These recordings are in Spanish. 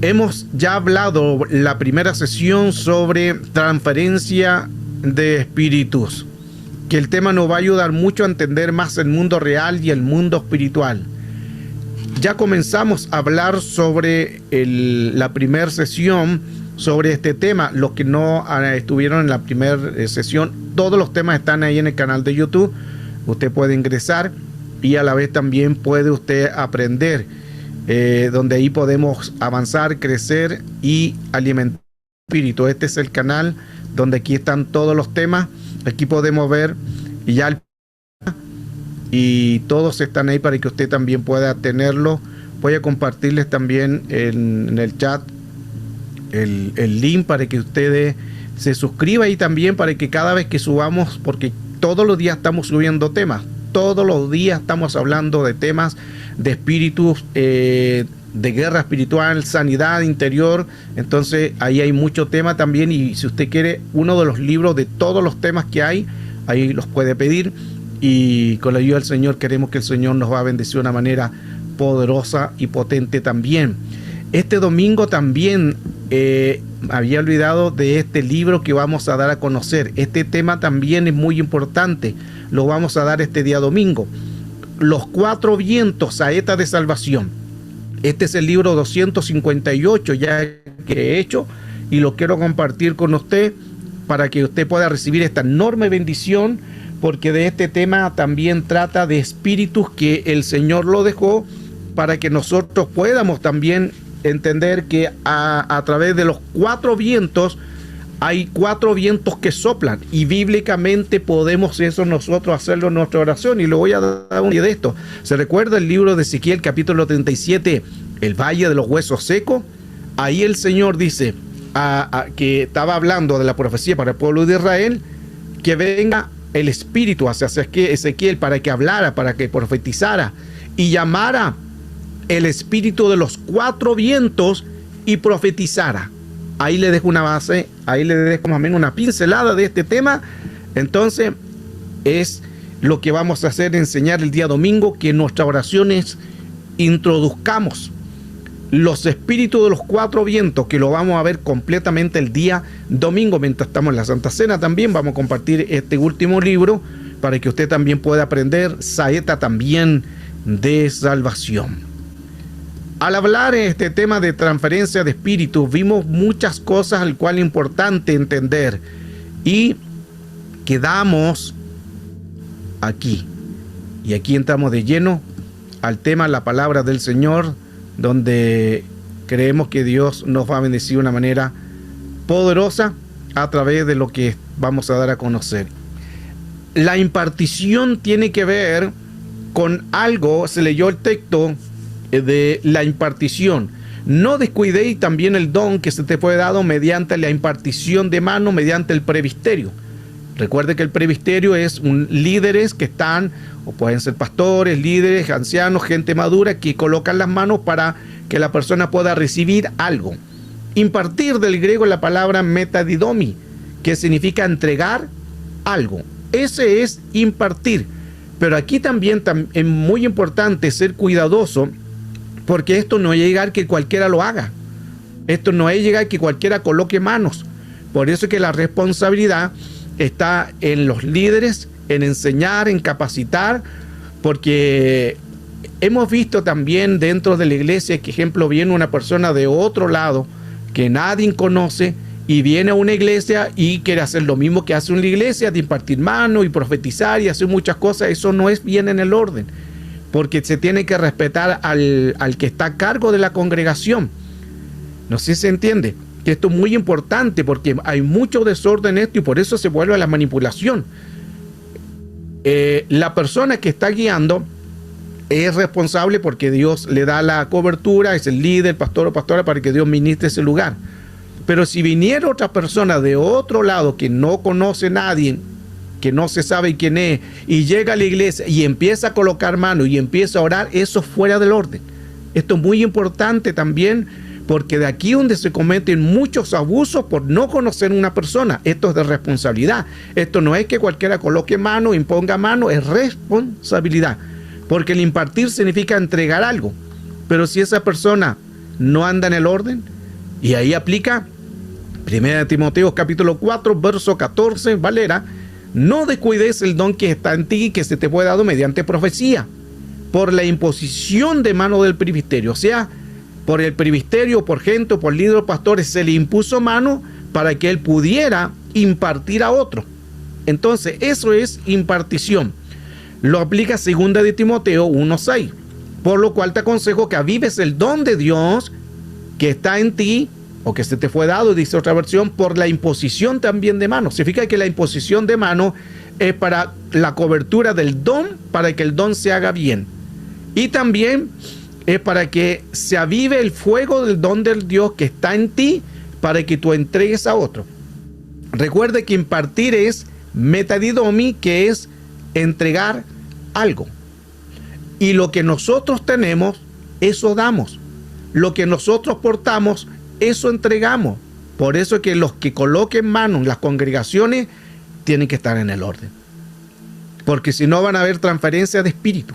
Hemos ya hablado la primera sesión sobre transferencia de espíritus, que el tema nos va a ayudar mucho a entender más el mundo real y el mundo espiritual. Ya comenzamos a hablar sobre la primera sesión sobre este tema. Los que no estuvieron en la primera sesión, todos los temas están ahí en el canal de YouTube. Usted puede ingresar y a la vez también puede usted aprender, donde ahí podemos avanzar, crecer y alimentar el espíritu. Este es el canal donde aquí están todos los temas. Aquí podemos ver y todos están ahí para que usted también pueda tenerlo. Voy a compartirles también en el chat el link para que usted se suscriba, y también para que cada vez que subamos, porque todos los días estamos subiendo temas, todos los días estamos hablando de temas de espíritus, de guerra espiritual, sanidad interior. Entonces ahí hay mucho tema también, y si usted quiere uno de los libros de todos los temas que hay, ahí los puede pedir, y con la ayuda del Señor queremos que el Señor nos va a bendecir de una manera poderosa y potente también. Este domingo también había olvidado de este libro que vamos a dar a conocer. Este tema también es muy importante, lo vamos a dar este día domingo. Los 4 vientos, saeta de salvación. Este es el libro 258 ya que he hecho, y lo quiero compartir con usted para que usted pueda recibir esta enorme bendición, porque de este tema también trata de espíritus que el Señor lo dejó para que nosotros podamos también entender que a través de los 4 vientos hay 4 vientos que soplan, y bíblicamente podemos eso nosotros hacerlo en nuestra oración. Y le voy a dar un día de esto. ¿Se recuerda el libro de Ezequiel capítulo 37, el valle de los huesos secos? Ahí el Señor dice que estaba hablando de la profecía para el pueblo de Israel, que venga el espíritu hacia Ezequiel para que hablara, para que profetizara, y llamara el espíritu de los 4 vientos y profetizara. Ahí le dejo una base, ahí le dejo más o menos una pincelada de este tema. Entonces es lo que vamos a hacer, enseñar el día domingo, que en nuestras oraciones introduzcamos los espíritus de los 4 vientos, que lo vamos a ver completamente el día domingo mientras estamos en la Santa Cena. También vamos a compartir este último libro para que usted también pueda aprender saeta también de salvación. Al hablar en este tema de transferencia de espíritus, vimos muchas cosas al cual es importante entender, y quedamos aquí. Y aquí entramos de lleno al tema, la palabra del Señor, donde creemos que Dios nos va a bendecir de una manera poderosa a través de lo que vamos a dar a conocer. La impartición tiene que ver con algo. Se leyó el texto de la impartición. No descuidéis también el don que se te fue dado mediante la impartición de mano, mediante el presbiterio. Recuerde que el presbiterio es líderes que están, o pueden ser pastores, líderes, ancianos, gente madura, que colocan las manos para que la persona pueda recibir algo. Impartir, del griego, la palabra metadidomi, que significa entregar algo. Ese es impartir. Pero aquí también es muy importante ser cuidadoso, porque esto no es llegar que cualquiera lo haga. Esto no es llegar que cualquiera coloque manos. Por eso es que la responsabilidad está en los líderes, en enseñar, en capacitar, porque hemos visto también dentro de la iglesia que, ejemplo, viene una persona de otro lado que nadie conoce, y viene a una iglesia y quiere hacer lo mismo que hace una iglesia, de impartir mano y profetizar y hacer muchas cosas. Eso no es bien en el orden, porque se tiene que respetar al que está a cargo de la congregación. No sé si se entiende que esto es muy importante, porque hay mucho desorden en esto, y por eso se vuelve a la manipulación. La persona que está guiando es responsable, porque Dios le da la cobertura, es el líder, pastor o pastora, para que Dios ministre ese lugar. Pero si viniera otra persona de otro lado que no conoce a nadie, que no se sabe quién es, y llega a la iglesia y empieza a colocar manos y empieza a orar, eso es fuera del orden. Esto es muy importante también, porque de aquí donde se cometen muchos abusos por no conocer a una persona. Esto es de responsabilidad. Esto no es que cualquiera coloque mano, imponga mano, es responsabilidad. Porque el impartir significa entregar algo. Pero si esa persona no anda en el orden. Y ahí aplica 1 Timoteo capítulo 4, verso 14, Valera: no descuides el don que está en ti, que se te fue dado mediante profecía, por la imposición de mano del presbiterio. O sea, por el presbiterio, por gente, por líderes, pastores, se le impuso mano para que él pudiera impartir a otro. Entonces, eso es impartición. Lo aplica 2 de Timoteo 1:6. Por lo cual te aconsejo que avives el don de Dios que está en ti, o que se te fue dado, dice otra versión, por la imposición también de mano. Significa que la imposición de mano es para la cobertura del don, para que el don se haga bien. Y también es para que se avive el fuego del don del Dios que está en ti, para que tú entregues a otro. Recuerde que impartir es metadidomi, que es entregar algo. Y lo que nosotros tenemos, eso damos. Lo que nosotros portamos, eso entregamos. Por eso es que los que coloquen manos en las congregaciones tienen que estar en el orden. Porque si no van a haber transferencia de espíritu.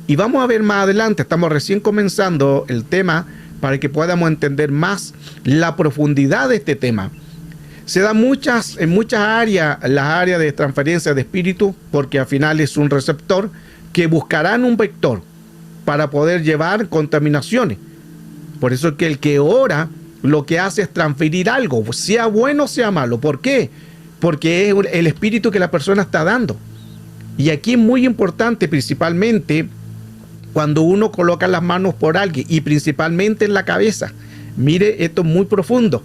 Y vamos a ver más adelante, estamos recién comenzando el tema para que podamos entender más la profundidad de este tema. Se da en muchas áreas, las áreas de transferencia de espíritu, porque al final es un receptor que buscarán un vector para poder llevar contaminaciones. Por eso es que el que ora lo que hace es transferir algo, sea bueno o sea malo. ¿Por qué? Porque es el espíritu que la persona está dando. Y aquí es muy importante, principalmente cuando uno coloca las manos por alguien, y principalmente en la cabeza. Mire, esto es muy profundo,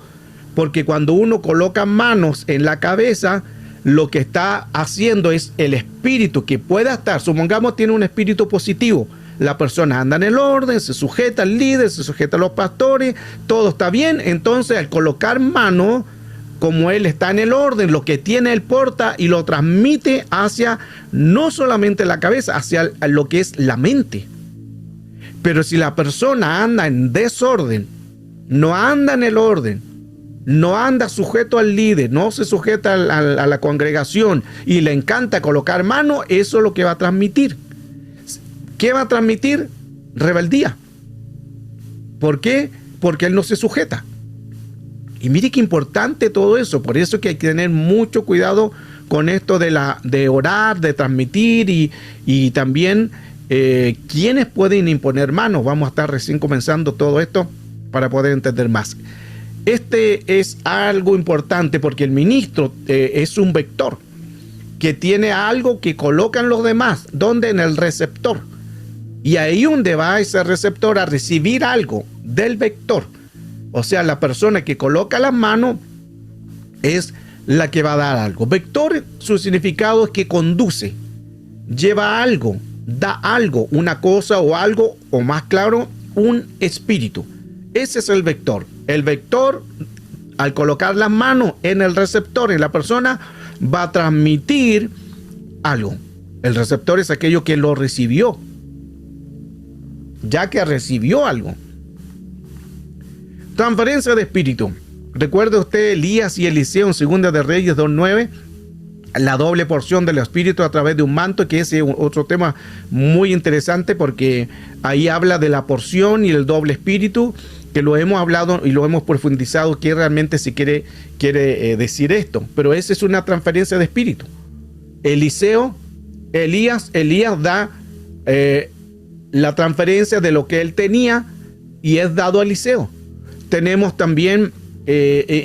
porque cuando uno coloca manos en la cabeza, lo que está haciendo es el espíritu que pueda estar, supongamos tiene un espíritu positivo, la persona anda en el orden, se sujeta al líder, se sujeta a los pastores, todo está bien. Entonces, al colocar mano, como él está en el orden, lo que tiene él porta y lo transmite hacia no solamente la cabeza, hacia lo que es la mente. Pero si la persona anda en desorden, no anda en el orden, no anda sujeto al líder, no se sujeta a la congregación y le encanta colocar mano, eso es lo que va a transmitir. ¿Qué va a transmitir? Rebeldía. ¿Por qué? Porque él no se sujeta. Y mire qué importante todo eso. Por eso es que hay que tener mucho cuidado con esto de orar, de transmitir y también quiénes pueden imponer manos. Vamos a estar recién comenzando todo esto para poder entender más. Este es algo importante porque el ministro es un vector que tiene algo que colocan los demás. ¿Dónde? En el receptor. Y ahí donde va ese receptor a recibir algo del vector. O sea, la persona que coloca las manos es la que va a dar algo. Vector, su significado es que conduce, lleva algo, da algo, una cosa o algo, o más claro, un espíritu. Ese es el vector. El vector, al colocar las manos en el receptor, en la persona, va a transmitir algo. El receptor es aquello que lo recibió, ya que recibió algo. Transferencia de espíritu. Recuerde usted Elías y Eliseo en 2 de Reyes 2:9, la doble porción del espíritu a través de un manto, que es otro tema muy interesante porque ahí habla de la porción y el doble espíritu, que lo hemos hablado y lo hemos profundizado, que realmente se quiere decir esto. Pero esa es una transferencia de espíritu. Elías da la transferencia de lo que él tenía y es dado a Eliseo. Tenemos también,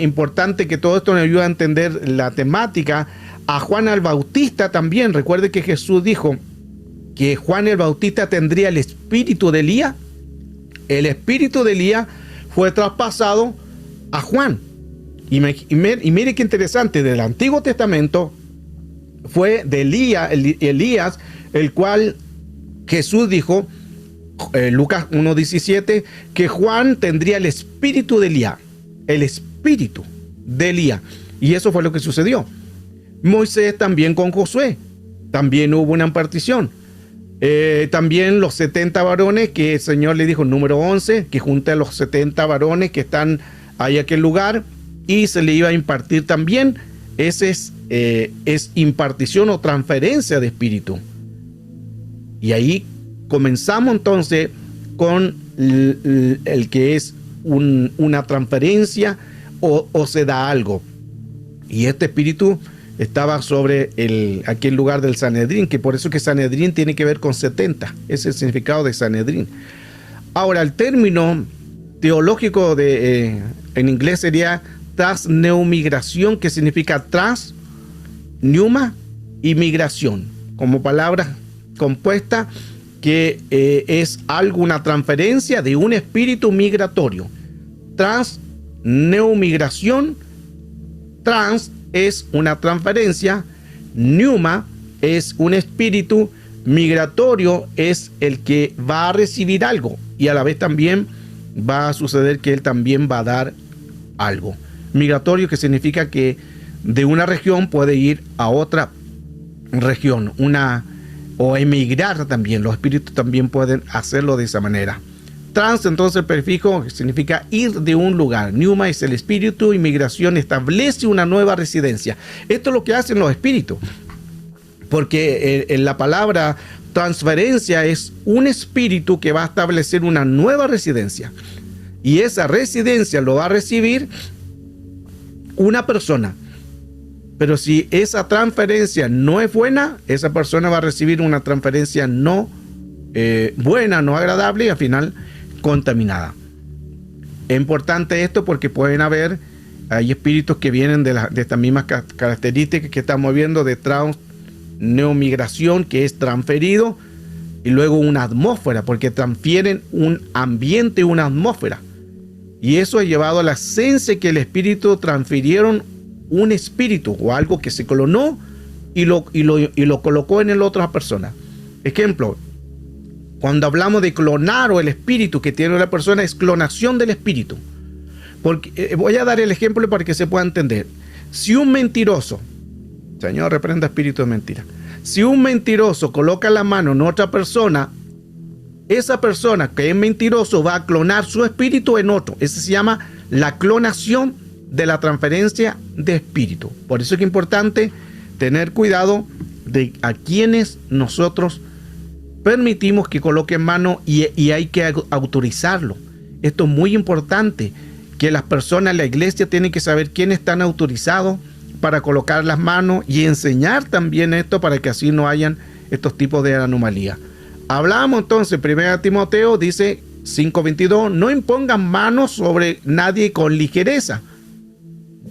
importante que todo esto nos ayude a entender la temática, a Juan el Bautista también. Recuerde que Jesús dijo que Juan el Bautista tendría el espíritu de Elías. El espíritu de Elías fue traspasado a Juan. Y mire qué interesante, del Antiguo Testamento fue de Elías, el cual Jesús dijo, Lucas 1:17, que Juan tendría el espíritu de Elías. El espíritu de Elías. Y eso fue lo que sucedió. Moisés también con Josué. También hubo una impartición. También los 70 varones que el Señor le dijo, número 11, que junte a los 70 varones que están ahí en aquel lugar y se le iba a impartir también. Ese es impartición o transferencia de espíritu. Y ahí comenzamos entonces con el que es una transferencia o se da algo. Y este espíritu estaba sobre aquel lugar del Sanedrín, que por eso que Sanedrín tiene que ver con 70. Ese es el significado de Sanedrín. Ahora, el término teológico en inglés sería transneumigración, que significa trans, neuma y migración, como palabra compuesta, que es una transferencia de un espíritu migratorio. Transneumigración, trans es una transferencia, neuma es un espíritu, migratorio es el que va a recibir algo y a la vez también va a suceder que él también va a dar algo. Migratorio, que significa que de una región puede ir a otra región, o emigrar también. Los espíritus también pueden hacerlo de esa manera. Trans, entonces, el prefijo significa ir de un lugar. Neuma es el espíritu y migración establece una nueva residencia. Esto es lo que hacen los espíritus, porque en la palabra transferencia es un espíritu que va a establecer una nueva residencia, y esa residencia lo va a recibir una persona. Pero si esa transferencia no es buena, esa persona va a recibir una transferencia no buena, no agradable, y al final contaminada. Es importante esto porque hay espíritus que vienen de estas mismas características que estamos viendo, de transneumigración, que es transferido, y luego una atmósfera, porque transfieren un ambiente, una atmósfera. Y eso ha llevado a la esencia que el espíritu transfirieron un espíritu o algo que se clonó y lo colocó en el otra persona. Ejemplo, cuando hablamos de clonar o el espíritu que tiene la persona, es clonación del espíritu. Porque voy a dar el ejemplo para que se pueda entender. Si un mentiroso, Señor, reprenda espíritu de mentira. Si un mentiroso coloca la mano en otra persona, esa persona que es mentiroso va a clonar su espíritu en otro. Eso se llama la clonación de la transferencia de espíritu. Por eso es importante tener cuidado de a quienes nosotros permitimos que coloquen mano, y hay que autorizarlo. Esto es muy importante, que las personas, la iglesia tiene que saber quiénes están autorizados para colocar las manos, y enseñar también esto para que así no hayan estos tipos de anomalías. Hablamos entonces, 1 Timoteo dice 5:22, no impongan manos sobre nadie con ligereza,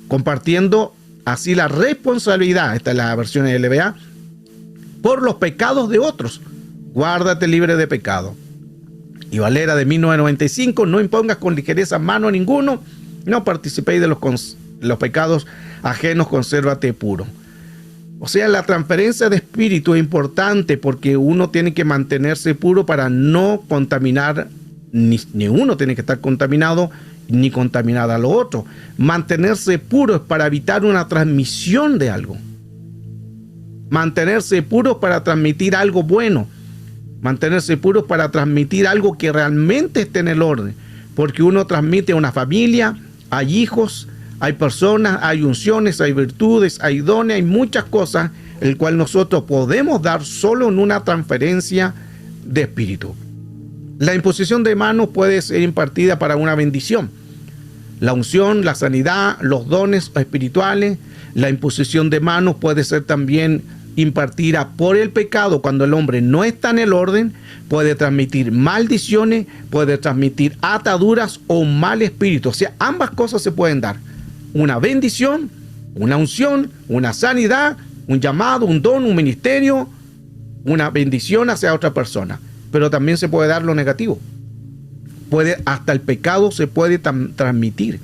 compartiendo así la responsabilidad, esta es la versión LBA, por los pecados de otros. Guárdate libre de pecado. Y Valera de 1995, no impongas con ligereza mano a ninguno, no participéis de los pecados ajenos, consérvate puro. O sea, la transferencia de espíritu es importante porque uno tiene que mantenerse puro para no contaminar, ni uno tiene que estar contaminado, ni contaminada a lo otro. Mantenerse puro es para evitar una transmisión de algo. Mantenerse puro para transmitir algo bueno. Mantenerse puro para transmitir algo que realmente esté en el orden. Porque uno transmite a una familia, hay hijos, hay personas, hay unciones, hay virtudes, hay dones, hay muchas cosas, el cual nosotros podemos dar solo en una transferencia de espíritu. La imposición de manos puede ser impartida para una bendición. La unción, la sanidad, los dones espirituales. La imposición de manos puede ser también impartida por el pecado. Cuando el hombre no está en el orden, puede transmitir maldiciones, puede transmitir ataduras o un mal espíritu. O sea, ambas cosas se pueden dar. Una bendición, una unción, una sanidad, un llamado, un don, un ministerio, una bendición hacia otra persona. Pero también se puede dar lo negativo. Hasta el pecado se puede transmitir.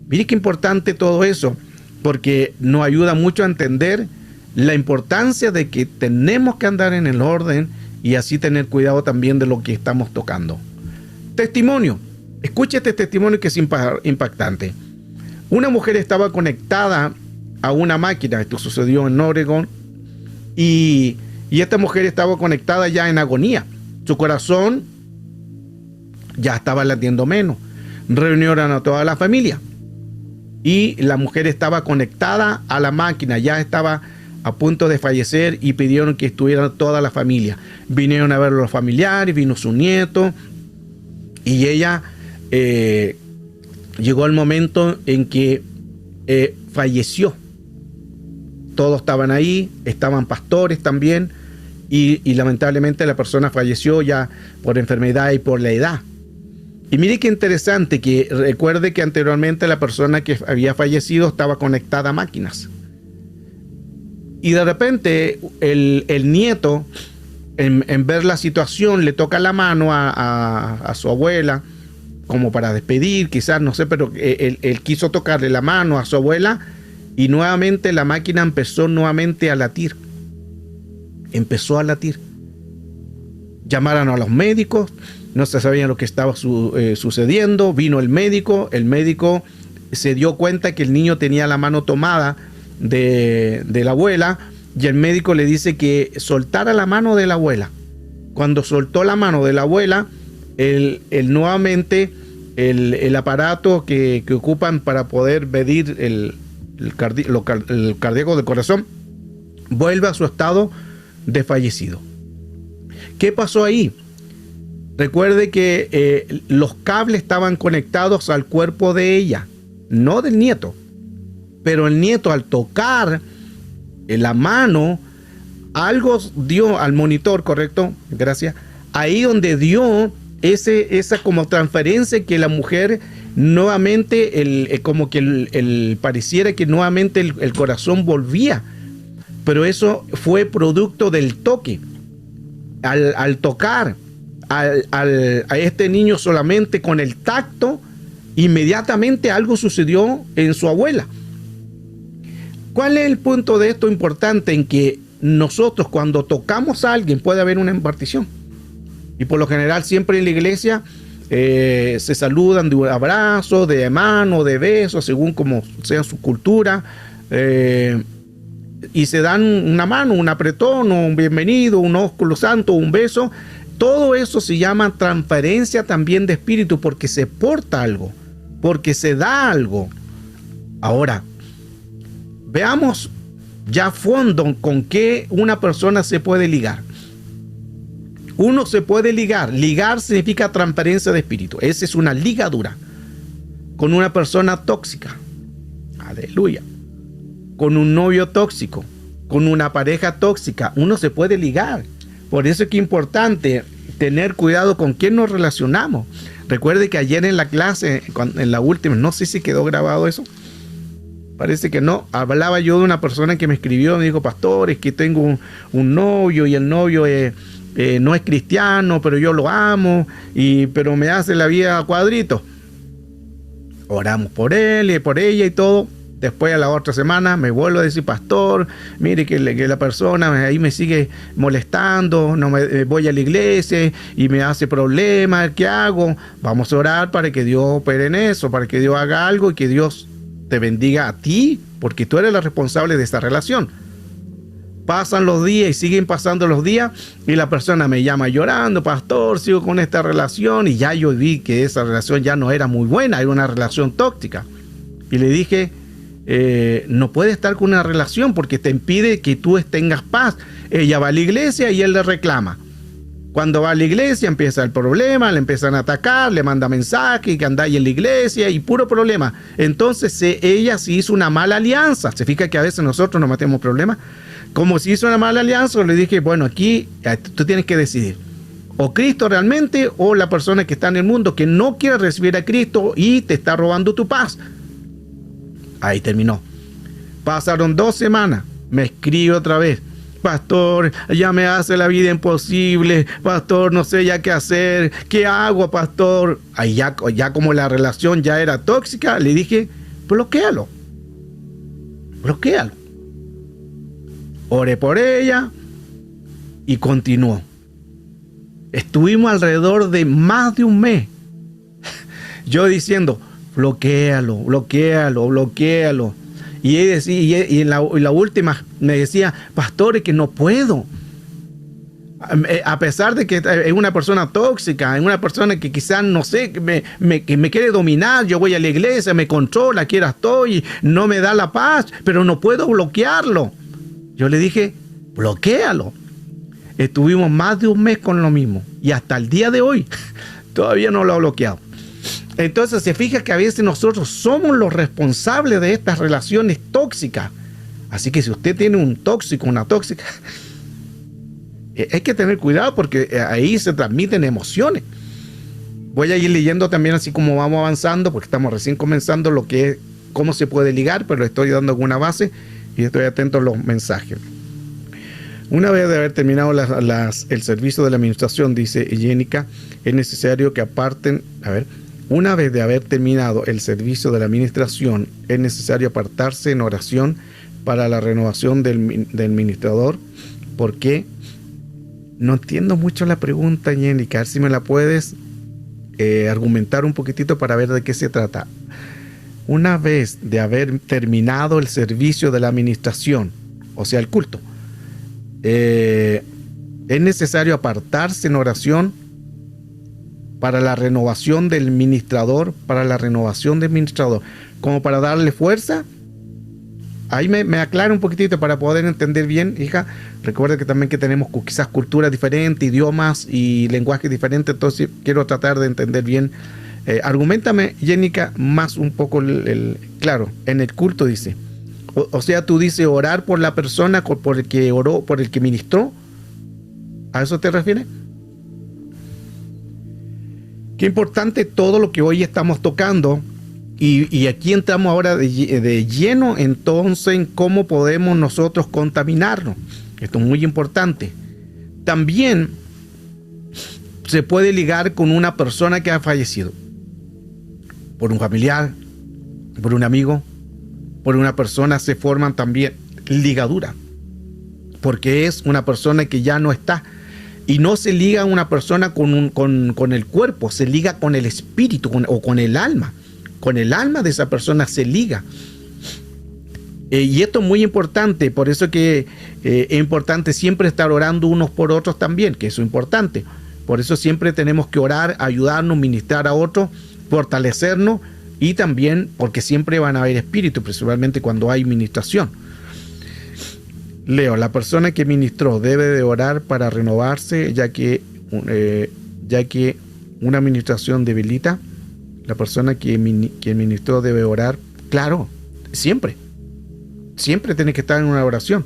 Mire qué importante todo eso, porque nos ayuda mucho a entender la importancia de que tenemos que andar en el orden y así tener cuidado también de lo que estamos tocando. Testimonio. Escuche este testimonio que es impactante. Una mujer estaba conectada a una máquina. Esto sucedió en Oregon. Y esta mujer estaba conectada ya en agonía. Su corazón ya estaba latiendo menos. Reunieron a toda la familia. Y la mujer estaba conectada a la máquina. Ya estaba a punto de fallecer y pidieron que estuviera toda la familia. Vinieron a ver a los familiares, vino su nieto, Y ella llegó el momento en que falleció. Todos estaban ahí, estaban pastores también, y lamentablemente la persona falleció ya por enfermedad y por la edad. Y mire qué interesante, que recuerde que anteriormente la persona que había fallecido estaba conectada a máquinas. Y de repente el nieto, en ver la situación, le toca la mano a su abuela, como para despedir, quizás, no sé, pero él quiso tocarle la mano a su abuela, y nuevamente la máquina empezó nuevamente a latir. Empezó a latir. Llamaron a los médicos, no se sabía lo que estaba sucediendo. Vino el médico se dio cuenta que el niño tenía la mano tomada de la abuela, y el médico le dice que soltara la mano de la abuela. Cuando soltó la mano de la abuela, nuevamente el aparato que ocupan para poder medir el cardíaco del corazón vuelve a su estado de fallecido. ¿Qué pasó ahí? Recuerde que los cables estaban conectados al cuerpo de ella, no del nieto. Pero el nieto, al tocar la mano, algo dio al monitor, ¿correcto? Gracias. Ahí donde dio esa como transferencia, que la mujer nuevamente, como que pareciera que nuevamente el corazón volvía. Pero eso fue producto del toque. Al tocar a este niño solamente con el tacto, inmediatamente algo sucedió en su abuela. ¿Cuál es el punto de esto importante? En que nosotros, cuando tocamos a alguien, puede haber una impartición. Y por lo general siempre en la iglesia se saludan de un abrazo, de mano, de beso, según como sea su cultura, y se dan una mano, un apretón, un bienvenido, un ósculo santo, un beso. Todo eso se llama transferencia también de espíritu, porque se porta algo, porque se da algo. Ahora, veamos ya a fondo con qué una persona se puede ligar. Uno se puede ligar. Ligar significa transferencia de espíritu. Esa es una ligadura con una persona tóxica. Aleluya. Con un novio tóxico, con una pareja tóxica. Uno se puede ligar. Por eso es que es importante tener cuidado con quién nos relacionamos. Recuerde que ayer en la clase, en la última, no sé si quedó grabado eso. Parece que no. Hablaba yo de una persona que me escribió, me dijo: pastor, es que tengo un novio, y el novio no es cristiano, pero yo lo amo, pero me hace la vida a cuadritos. Oramos por él y por ella y todo. Después, a la otra semana, me vuelvo a decir: pastor, mire que la persona ahí me sigue molestando, no me voy a la iglesia y me hace problemas. ¿Qué hago? Vamos a orar para que Dios opere en eso, para que Dios haga algo y que Dios te bendiga a ti, porque tú eres la responsable de esta relación. Pasan los días y siguen pasando los días, y la persona me llama llorando: pastor, sigo con esta relación, y ya yo vi que esa relación ya no era muy buena, era una relación tóxica. Y le dije: no puede estar con una relación porque te impide que tú tengas paz. Ella va a la iglesia y él le reclama. Cuando va a la iglesia empieza el problema, le empiezan a atacar, le manda mensajes que anda ahí en la iglesia y puro problema. Entonces ella sí hizo una mala alianza. Se fija que a veces nosotros nos metemos problemas. Como si hizo una mala alianza, le dije: bueno, aquí tú tienes que decidir. O Cristo realmente, o la persona que está en el mundo que no quiere recibir a Cristo y te está robando tu paz. Ahí terminó. Pasaron 2 semanas. Me escribe otra vez: pastor, ya me hace la vida imposible. Pastor, no sé ya qué hacer. ¿Qué hago, pastor? Ahí ya como la relación ya era tóxica, le dije: bloquéalo. Bloquéalo. Oré por ella y continuó. Estuvimos alrededor de más de un mes. Yo diciendo: bloquéalo, bloquéalo, bloquéalo. Y ella decía, y en la última me decía: pastor, es que no puedo. A pesar de que es una persona tóxica, es una persona que quizás, no sé, que me quiere dominar. Yo voy a la iglesia, me controla, aquí estoy, no me da la paz, pero no puedo bloquearlo. Yo le dije: bloquéalo. Estuvimos más de un mes con lo mismo. Y hasta el día de hoy Todavía no lo ha bloqueado. Entonces se fija que a veces nosotros somos los responsables de estas relaciones tóxicas. Así que si usted tiene un tóxico, una tóxica, hay que tener cuidado porque ahí se transmiten emociones. Voy a ir leyendo también así como vamos avanzando, porque estamos recién comenzando lo que es cómo se puede ligar, pero estoy dando alguna base y estoy atento a los mensajes. Una vez de haber terminado el servicio de la administración, dice Jenica, es necesario que aparten, una vez de haber terminado el servicio de la administración, es necesario apartarse en oración para la renovación del administrador. ¿Por qué? No entiendo mucho la pregunta, Jenica, a ver si me la puedes argumentar un poquitito para ver de qué se trata. Una vez de haber terminado el servicio de la administración, o sea, el culto, es necesario apartarse en oración para la renovación del administrador, como para darle fuerza. Ahí me aclara un poquitito para poder entender bien, hija. Recuerda que también que tenemos quizás culturas diferentes, idiomas y lenguajes diferentes, entonces quiero tratar de entender bien. Argumentame, Jenica, más un poco claro, en el culto dice. O sea, tú dices orar por la persona por el que oró, por el que ministró. ¿A eso te refieres? Qué importante todo lo que hoy estamos tocando. Y aquí entramos ahora de lleno entonces en cómo podemos nosotros contaminarnos. Esto es muy importante. También se puede ligar con una persona que ha fallecido. Por un familiar, por un amigo, por una persona se forman también ligaduras. Porque es una persona que ya no está. Y no se liga a una persona con el cuerpo, se liga con el espíritu o con el alma. Con el alma de esa persona se liga. Y esto es muy importante, por eso que es importante siempre estar orando unos por otros también, que eso es importante. Por eso siempre tenemos que orar, ayudarnos, ministrar a otros, fortalecernos y también porque siempre van a haber espíritus, principalmente cuando hay ministración. Leo, la persona que ministró debe de orar para renovarse, ya que una administración debilita. La persona que ministró debe orar, claro, siempre tiene que estar en una oración.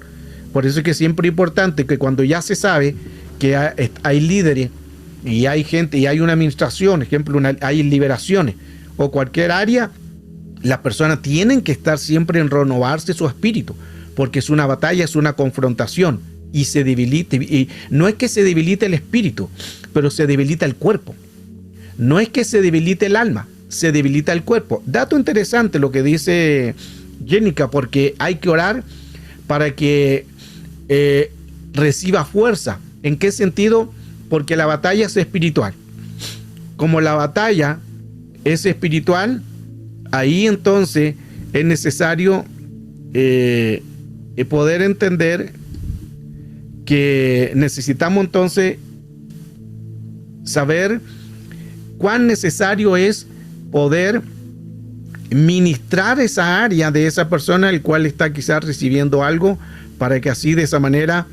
Por eso es que siempre es importante que cuando ya se sabe que hay líderes y hay gente y hay una administración, ejemplo, hay liberaciones o cualquier área, las personas tienen que estar siempre en renovarse su espíritu, porque es una batalla, es una confrontación y se debilita. Y no es que se debilite el espíritu, pero se debilita el cuerpo. No es que se debilite el alma, se debilita el cuerpo. Dato interesante lo que dice Jenica, porque hay que orar para que reciba fuerza. ¿En qué sentido? Porque la batalla es espiritual. Como la batalla es espiritual, ahí entonces es necesario poder entender que necesitamos entonces saber cuán necesario es poder ministrar esa área de esa persona el cual está quizás recibiendo algo, para que así de esa manera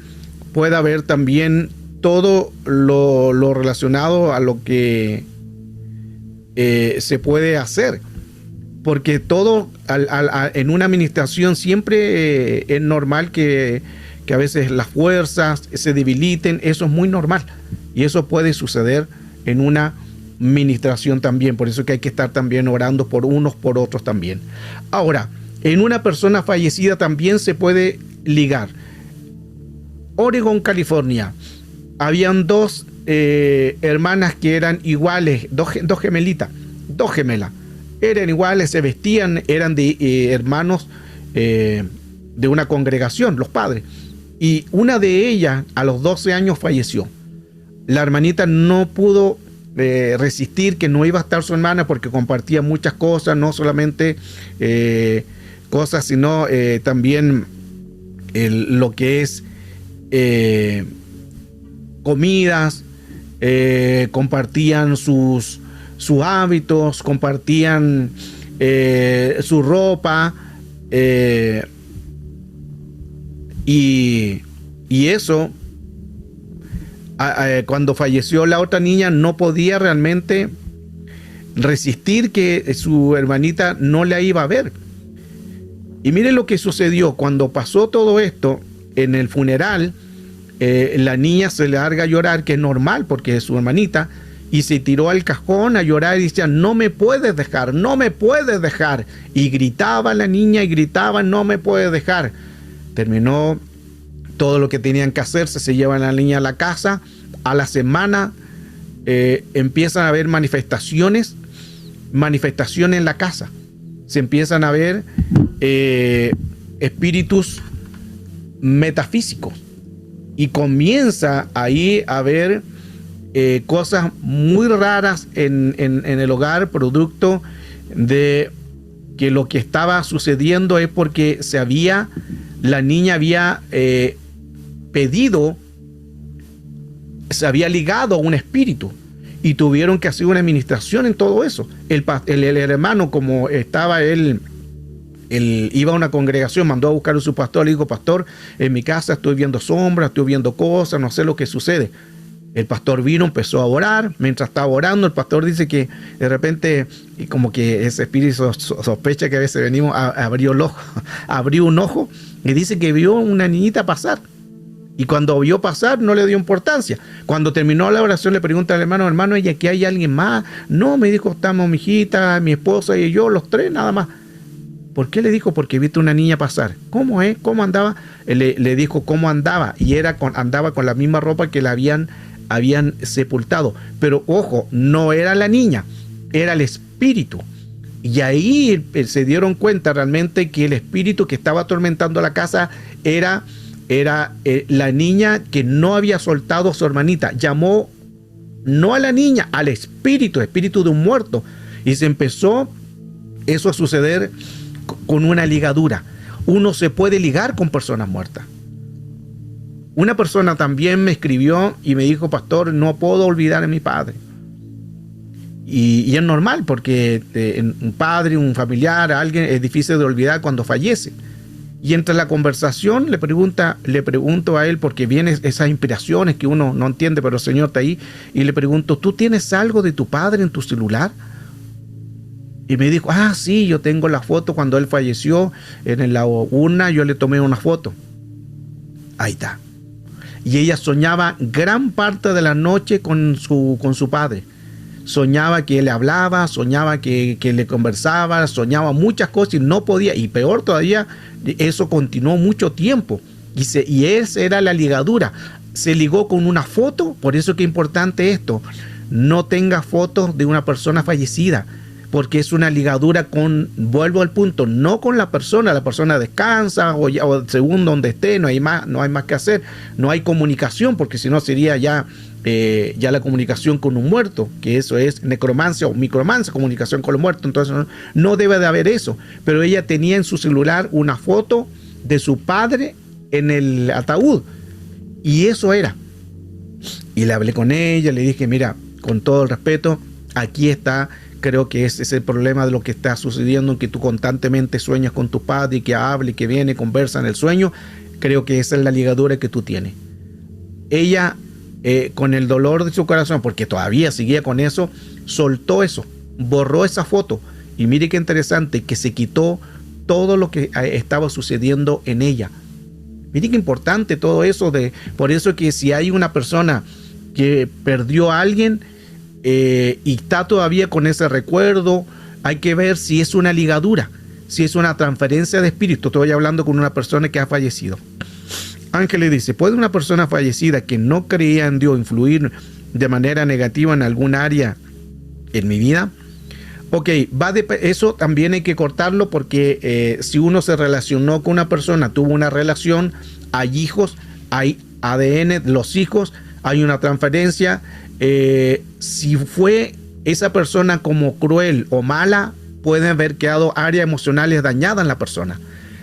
pueda haber también todo lo relacionado a lo que se puede hacer, porque todo en una administración siempre es normal que a veces las fuerzas se debiliten. Eso es muy normal y eso puede suceder en una administración también. Por eso que hay que estar también orando por unos por otros también. Ahora, en una persona fallecida también se puede ligar. Oregon, California, habían dos hermanas que eran iguales, dos gemelas, eran iguales, se vestían, eran de hermanos de una congregación, los padres, y una de ellas a los 12 años falleció. La hermanita no pudo resistir que no iba a estar su hermana, porque compartía muchas cosas, no solamente cosas, sino también lo que es comidas, compartían sus hábitos, compartían su ropa, y eso cuando falleció la otra niña, no podía realmente resistir que su hermanita no la iba a ver. Y mire lo que sucedió cuando pasó todo esto en el funeral. La niña se larga a llorar, que es normal porque es su hermanita, y se tiró al cajón a llorar y decía: no me puedes dejar, no me puedes dejar. Y gritaba la niña y gritaba: no me puedes dejar. Terminó todo lo que tenían que hacerse, se llevan a la niña a la casa. A la semana empiezan a haber manifestaciones en la casa. Se empiezan a ver espíritus metafísicos. Y comienza ahí a haber cosas muy raras en el hogar, producto de que lo que estaba sucediendo es porque la niña había pedido, se había ligado a un espíritu y tuvieron que hacer una administración en todo eso. El hermano, como estaba él iba a una congregación, mandó a buscar a su pastor, le dijo: pastor, en mi casa estoy viendo sombras, estoy viendo cosas, no sé lo que sucede. El pastor vino, empezó a orar. Mientras estaba orando, el pastor dice que de repente, y como que ese espíritu sospecha que a veces venimos, abrió un ojo y dice que vio una niñita pasar. Y cuando vio pasar no le dio importancia. Cuando terminó la oración le pregunta al hermano: hermano, ¿y aquí hay alguien más? No, me dijo: estamos mi hijita, mi esposa y yo, los tres nada más. ¿Por qué le dijo? Porque viste una niña pasar. ¿Cómo es? ¿Cómo andaba? Le dijo cómo andaba, y andaba con la misma ropa que la habían sepultado. Pero ojo, no era la niña, era el espíritu. Y ahí se dieron cuenta realmente que el espíritu que estaba atormentando la casa era la niña que no había soltado a su hermanita. Llamó no a la niña, al espíritu de un muerto. Y se empezó eso a suceder con una ligadura. Uno se puede ligar con personas muertas. Una persona también me escribió y me dijo: pastor, no puedo olvidar a mi padre. Y es normal, porque un padre, un familiar, alguien es difícil de olvidar cuando fallece. Y entre la conversación le pregunto a él, porque vienen esas inspiraciones que uno no entiende, pero el Señor está ahí, y le pregunto: ¿tú tienes algo de tu padre en tu celular? Y me dijo: ah, sí, yo tengo la foto cuando él falleció, en la urna yo le tomé una foto. Ahí está. Y ella soñaba gran parte de la noche con su padre. Soñaba que él le hablaba, soñaba que le conversaba, soñaba muchas cosas y no podía. Y peor todavía, eso continuó mucho tiempo. Y esa era la ligadura. Se ligó con una foto. Por eso que es importante esto: no tenga fotos de una persona fallecida, porque es una ligadura vuelvo al punto, no con la persona descansa o según donde esté, no hay más que hacer, no hay comunicación, porque si no sería ya la comunicación con un muerto, que eso es necromancia o micromancia, comunicación con los muertos. Entonces no debe de haber eso. Pero ella tenía en su celular una foto de su padre en el ataúd, y eso era. Y le hablé con ella, le dije: mira, con todo el respeto, aquí está. Creo que ese es el problema de lo que está sucediendo, que tú constantemente sueñas con tu padre y que habla y que viene, conversa en el sueño. Creo que esa es la ligadura que tú tienes. Ella, con el dolor de su corazón, porque todavía seguía con eso, soltó eso, borró esa foto. Y mire qué interesante, que se quitó todo lo que estaba sucediendo en ella. Mire qué importante todo eso. Por eso que si hay una persona que perdió a alguien, y está todavía con ese recuerdo, hay que ver si es una ligadura, si es una transferencia de espíritu. Estoy hablando con una persona que ha fallecido. Ángel le dice: ¿puede una persona fallecida que no creía en Dios influir de manera negativa en algún área en mi vida? Ok, eso también hay que cortarlo, porque si uno se relacionó con una persona, tuvo una relación, hay hijos, hay ADN, los hijos, hay una transferencia. Si fue esa persona como cruel o mala, pueden haber quedado áreas emocionales dañadas en la persona.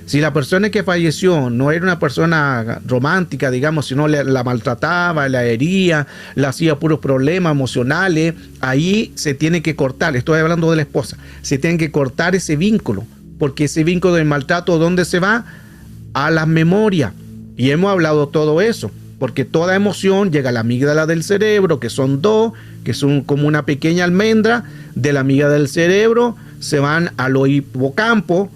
Si la persona que falleció no era una persona romántica, digamos, sino la maltrataba, la hería, le hacía puros problemas emocionales, ahí se tiene que cortar. Estoy hablando de la esposa. Se tiene que cortar ese vínculo, porque ese vínculo del maltrato, ¿dónde se va? A las memorias. Y hemos hablado todo eso. porque toda emoción llega a la amígdala del cerebro, que son dos, que son como una pequeña almendra. De la amígdala del cerebro se van a los hipocampos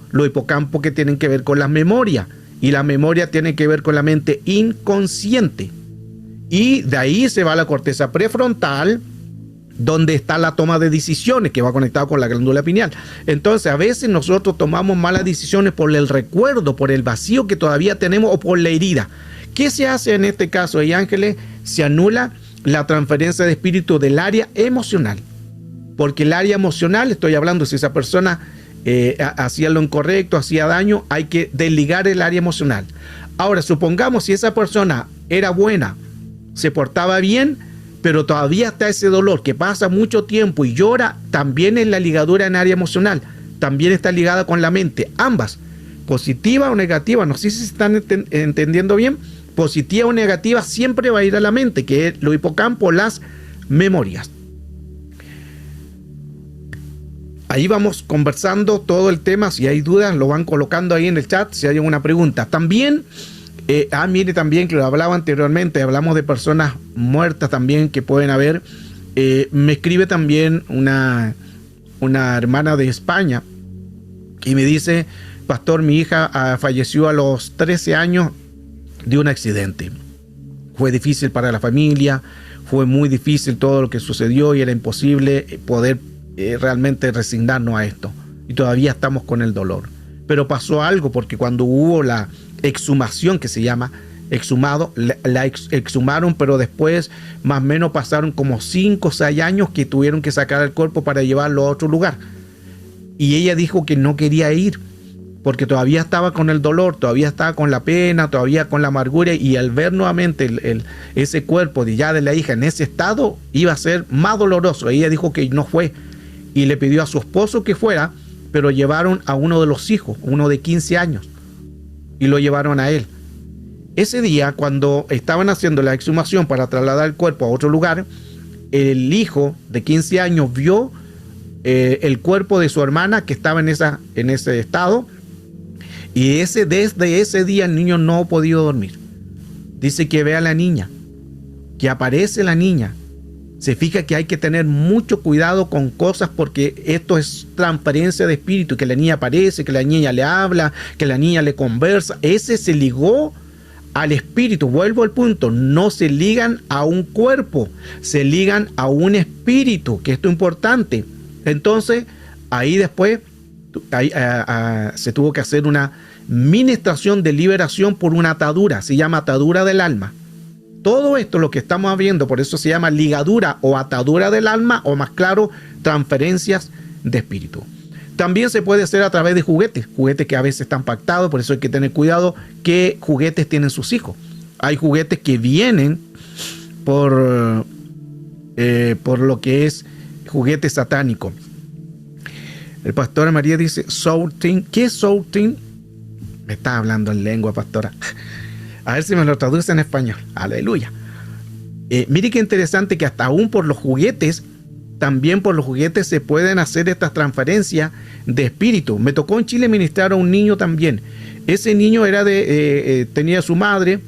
que tienen que ver con las memorias, y la memoria tiene que ver con la mente inconsciente. Y de ahí se va a la corteza prefrontal, donde está la toma de decisiones, que va conectado con la glándula pineal. Entonces, a veces nosotros tomamos malas decisiones por el recuerdo, por el vacío que todavía tenemos o por la herida. ¿Qué se hace en este caso, ángeles? Se anula la transferencia de espíritu del área emocional. Porque el área emocional, estoy hablando, si esa persona hacía lo incorrecto, hacía daño, hay que desligar el área emocional. Ahora, supongamos si esa persona era buena, se portaba bien, pero todavía está ese dolor que pasa mucho tiempo y llora, también es la ligadura en área emocional, también está ligada con la mente, ambas, positiva o negativa, no sé si se están entendiendo bien, positiva o negativa siempre va a ir a la mente, que es lo hipocampo, las memorias. Ahí vamos conversando todo el tema, si hay dudas lo van colocando ahí en el chat, si hay alguna pregunta. También, mire también que lo hablaba anteriormente, hablamos de personas muertas también que pueden haber. Me escribe también una hermana de España y me dice, pastor, mi hija falleció a los 13 años de un accidente. Fue difícil para la familia, fue muy difícil todo lo que sucedió y era imposible poder realmente resignarnos a esto. Y todavía estamos con el dolor. Pero pasó algo, porque cuando hubo la exhumación, que se llama exhumado, la exhumaron, pero después más o menos pasaron como 5 o 6 años que tuvieron que sacar el cuerpo para llevarlo a otro lugar. Y ella dijo que no quería ir, porque todavía estaba con el dolor, todavía estaba con la pena, todavía con la amargura, y al ver nuevamente ese cuerpo de la hija en ese estado, iba a ser más doloroso. Ella dijo que no fue, y le pidió a su esposo que fuera, pero llevaron a uno de los hijos, uno de 15 años, y lo llevaron a él. Ese día, cuando estaban haciendo la exhumación para trasladar el cuerpo a otro lugar, el hijo de 15 años vio el cuerpo de su hermana que estaba en ese estado, y desde ese día el niño no ha podido dormir. Dice que ve a la niña, que aparece la niña. Se fija que hay que tener mucho cuidado con cosas, porque esto es transparencia de espíritu, que la niña aparece, que la niña le habla, que la niña le conversa. Ese se ligó al espíritu. Vuelvo al punto, no se ligan a un cuerpo, se ligan a un espíritu, que esto es importante. Entonces, ahí después se tuvo que hacer una ministración de liberación por una atadura, se llama atadura del alma. Todo esto lo que estamos viendo, por eso se llama ligadura o atadura del alma, o más claro, transferencias de espíritu. También se puede hacer a través de juguetes que a veces están pactados, por eso hay que tener cuidado qué juguetes tienen sus hijos. Hay juguetes que vienen por lo que es juguete satánico. El pastor María dice, Soulting. ¿Qué es Soulting? Me está hablando en lengua, pastora. A ver si me lo traduce en español. Aleluya. Mire qué interesante que hasta aún por los juguetes, también por los juguetes se pueden hacer estas transferencias de espíritu. Me tocó en Chile ministrar a un niño también. Ese niño era tenía su madre,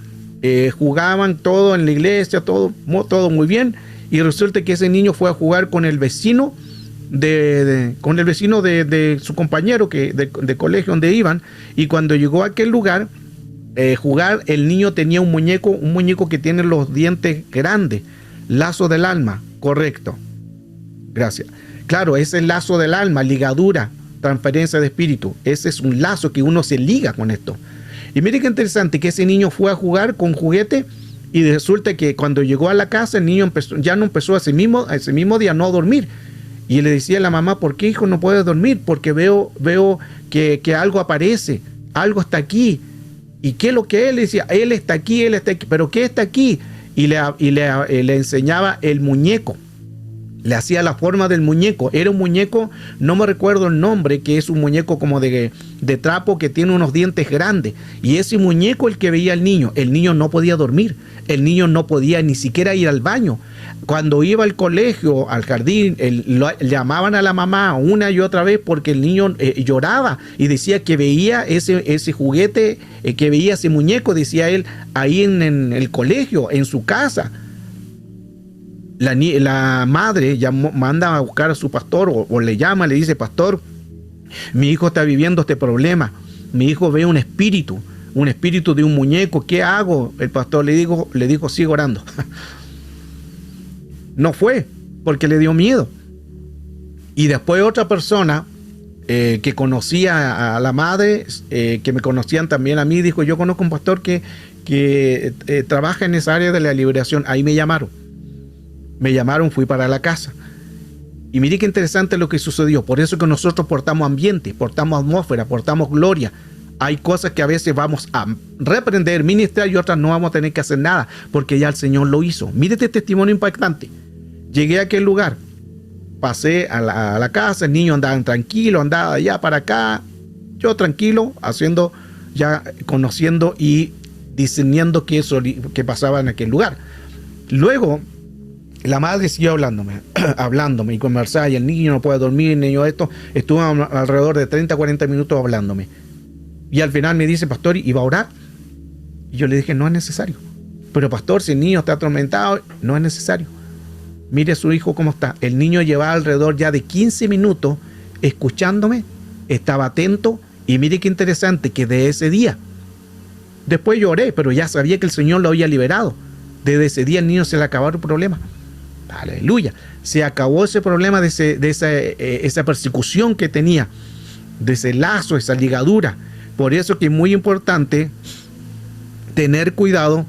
jugaban todo en la iglesia, todo muy bien. Y resulta que ese niño fue a jugar con el vecino de su compañero de colegio donde iban, y cuando llegó a aquel lugar jugar, el niño tenía un muñeco que tiene los dientes grandes, lazo del alma, correcto, gracias, claro, ese es el lazo del alma, ligadura, transferencia de espíritu, ese es un lazo que uno se liga con esto. Y mire qué interesante que ese niño fue a jugar con juguete, y resulta que cuando llegó a la casa el niño ya no empezó ese mismo día no a dormir. Y le decía a la mamá, ¿por qué, hijo, no puedes dormir? Porque veo que algo aparece, algo está aquí. ¿Y qué es lo que él decía? Él está aquí, ¿pero qué está aquí? Y le enseñaba el muñeco. Le hacía la forma del muñeco. Era un muñeco, no me recuerdo el nombre, que es un muñeco como de trapo que tiene unos dientes grandes. Y ese muñeco el que veía el niño no podía dormir. El niño no podía ni siquiera ir al baño. Cuando iba al colegio, al jardín, llamaban a la mamá una y otra vez porque el niño lloraba y decía que veía ese juguete, que veía ese muñeco, decía él, ahí en el colegio, en su casa. La madre manda a buscar a su pastor o le llama, le dice: pastor, mi hijo está viviendo este problema, mi hijo ve un espíritu de un muñeco, ¿qué hago? El pastor le dijo sigue orando. No fue, porque le dio miedo. Y después otra persona que conocía a la madre, que me conocían también a mí, dijo: yo conozco un pastor que trabaja en esa área de la liberación. Ahí me llamaron, fui para la casa. Y mire qué interesante lo que sucedió. Por eso que nosotros portamos ambiente, portamos atmósfera, portamos gloria. Hay cosas que a veces vamos a reprender, ministrar, y otras no vamos a tener que hacer nada, porque ya el Señor lo hizo. Mire este testimonio impactante. Llegué a aquel lugar, pasé a la casa, el niño andaba tranquilo, andaba de allá para acá, yo tranquilo, conociendo y discerniendo qué pasaba en aquel lugar. Luego, la madre siguió hablándome y conversaba, y el niño no puede dormir, el niño esto, estuvo alrededor de 30, 40 minutos hablándome. Y al final me dice: pastor, ¿iba a orar? Y yo le dije: no es necesario. Pero pastor, si el niño está atormentado, no es necesario. Mire su hijo cómo está. El niño llevaba alrededor ya de 15 minutos escuchándome, estaba atento, y mire qué interesante que de ese día, después lloré, pero ya sabía que el Señor lo había liberado. Desde ese día el niño se le acabó el problema. Aleluya. Se acabó ese problema de esa persecución que tenía, de ese lazo, esa ligadura. Por eso que es muy importante tener cuidado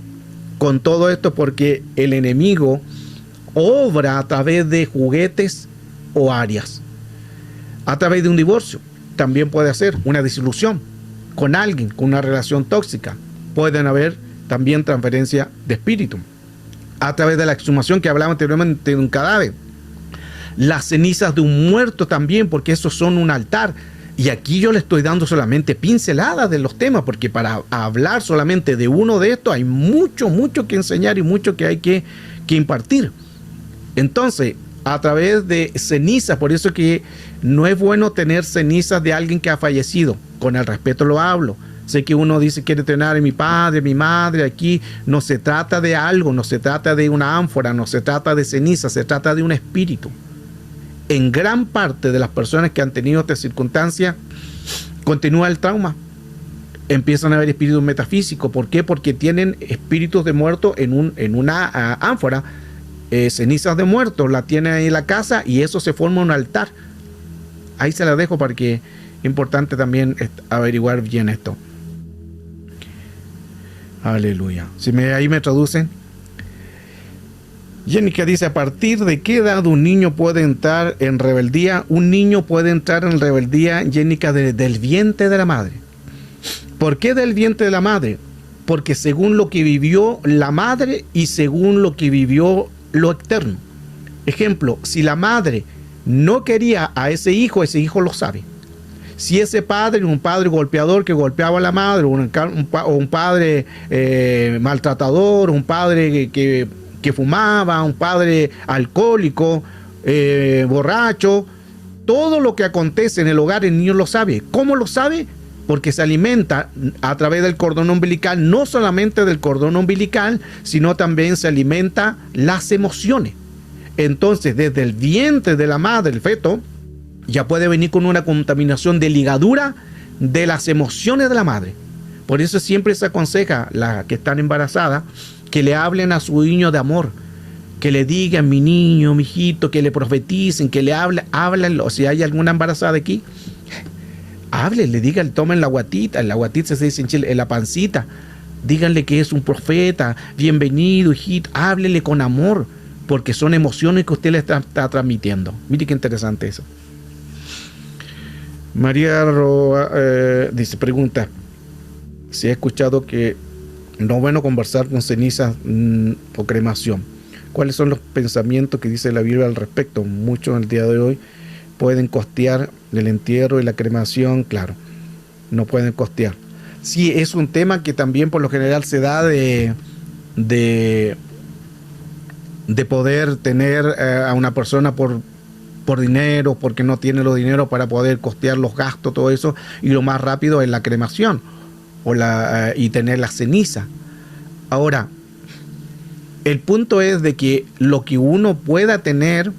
con todo esto, porque el enemigo obra a través de juguetes o áreas. A través de un divorcio también puede hacer una disolución con alguien, con una relación tóxica. Pueden haber también transferencia de espíritu. A través de la exhumación que hablaba anteriormente de un cadáver. Las cenizas de un muerto también, porque esos son un altar. Y aquí yo le estoy dando solamente pinceladas de los temas, porque para hablar solamente de uno de estos hay mucho que enseñar y mucho que hay que impartir. Entonces, a través de cenizas, por eso que no es bueno tener cenizas de alguien que ha fallecido. Con el respeto lo hablo. Sé que uno dice: quiere tener a mi padre, mi madre. Aquí no se trata de algo, no se trata de una ánfora, no se trata de ceniza, se trata de un espíritu. En gran parte de las personas que han tenido esta circunstancia, continúa el trauma. Empiezan a haber espíritus metafísicos. ¿Por qué? Porque tienen espíritus de muertos en una ánfora, cenizas de muertos, la tienen ahí en la casa, y eso se forma un altar. Ahí se la dejo para que es importante también averiguar bien esto. Aleluya. Ahí me traducen. Jenica dice: ¿a partir de qué edad un niño puede entrar en rebeldía? Un niño puede entrar en rebeldía, Jenica, del vientre de la madre. ¿Por qué del vientre de la madre? Porque según lo que vivió la madre y según lo que vivió lo externo. Ejemplo, si la madre no quería a ese hijo lo sabe. Si ese padre era un padre golpeador que golpeaba a la madre, o un padre maltratador, un padre que fumaba, un padre alcohólico, borracho, todo lo que acontece en el hogar el niño lo sabe. ¿Cómo lo sabe? Porque se alimenta a través del cordón umbilical, no solamente del cordón umbilical, sino también se alimenta las emociones. Entonces, desde el vientre de la madre, el feto, ya puede venir con una contaminación de ligadura de las emociones de la madre. Por eso siempre se aconseja a las que están embarazadas que le hablen a su niño de amor, que le digan: mi niño, mi hijito, que le profeticen, que le háblenlo. Si hay alguna embarazada aquí, háblenle, díganle, tomen la guatita se dice en Chile, en la pancita, díganle que es un profeta, bienvenido, hijito, háblele con amor, porque son emociones que usted le está transmitiendo. Mire qué interesante eso. María dice, pregunta si he escuchado que no es bueno conversar con cenizas o cremación. cuáles son los pensamientos que dice la Biblia al respecto. Muchos en el día de hoy pueden costear el entierro y la cremación, claro, no pueden costear. Sí, es un tema que también por lo general se da de poder tener a una persona por dinero, porque no tiene los dinero para poder costear los gastos, todo eso, y lo más rápido es la cremación y tener la ceniza. Ahora, el punto es de que lo que uno pueda tener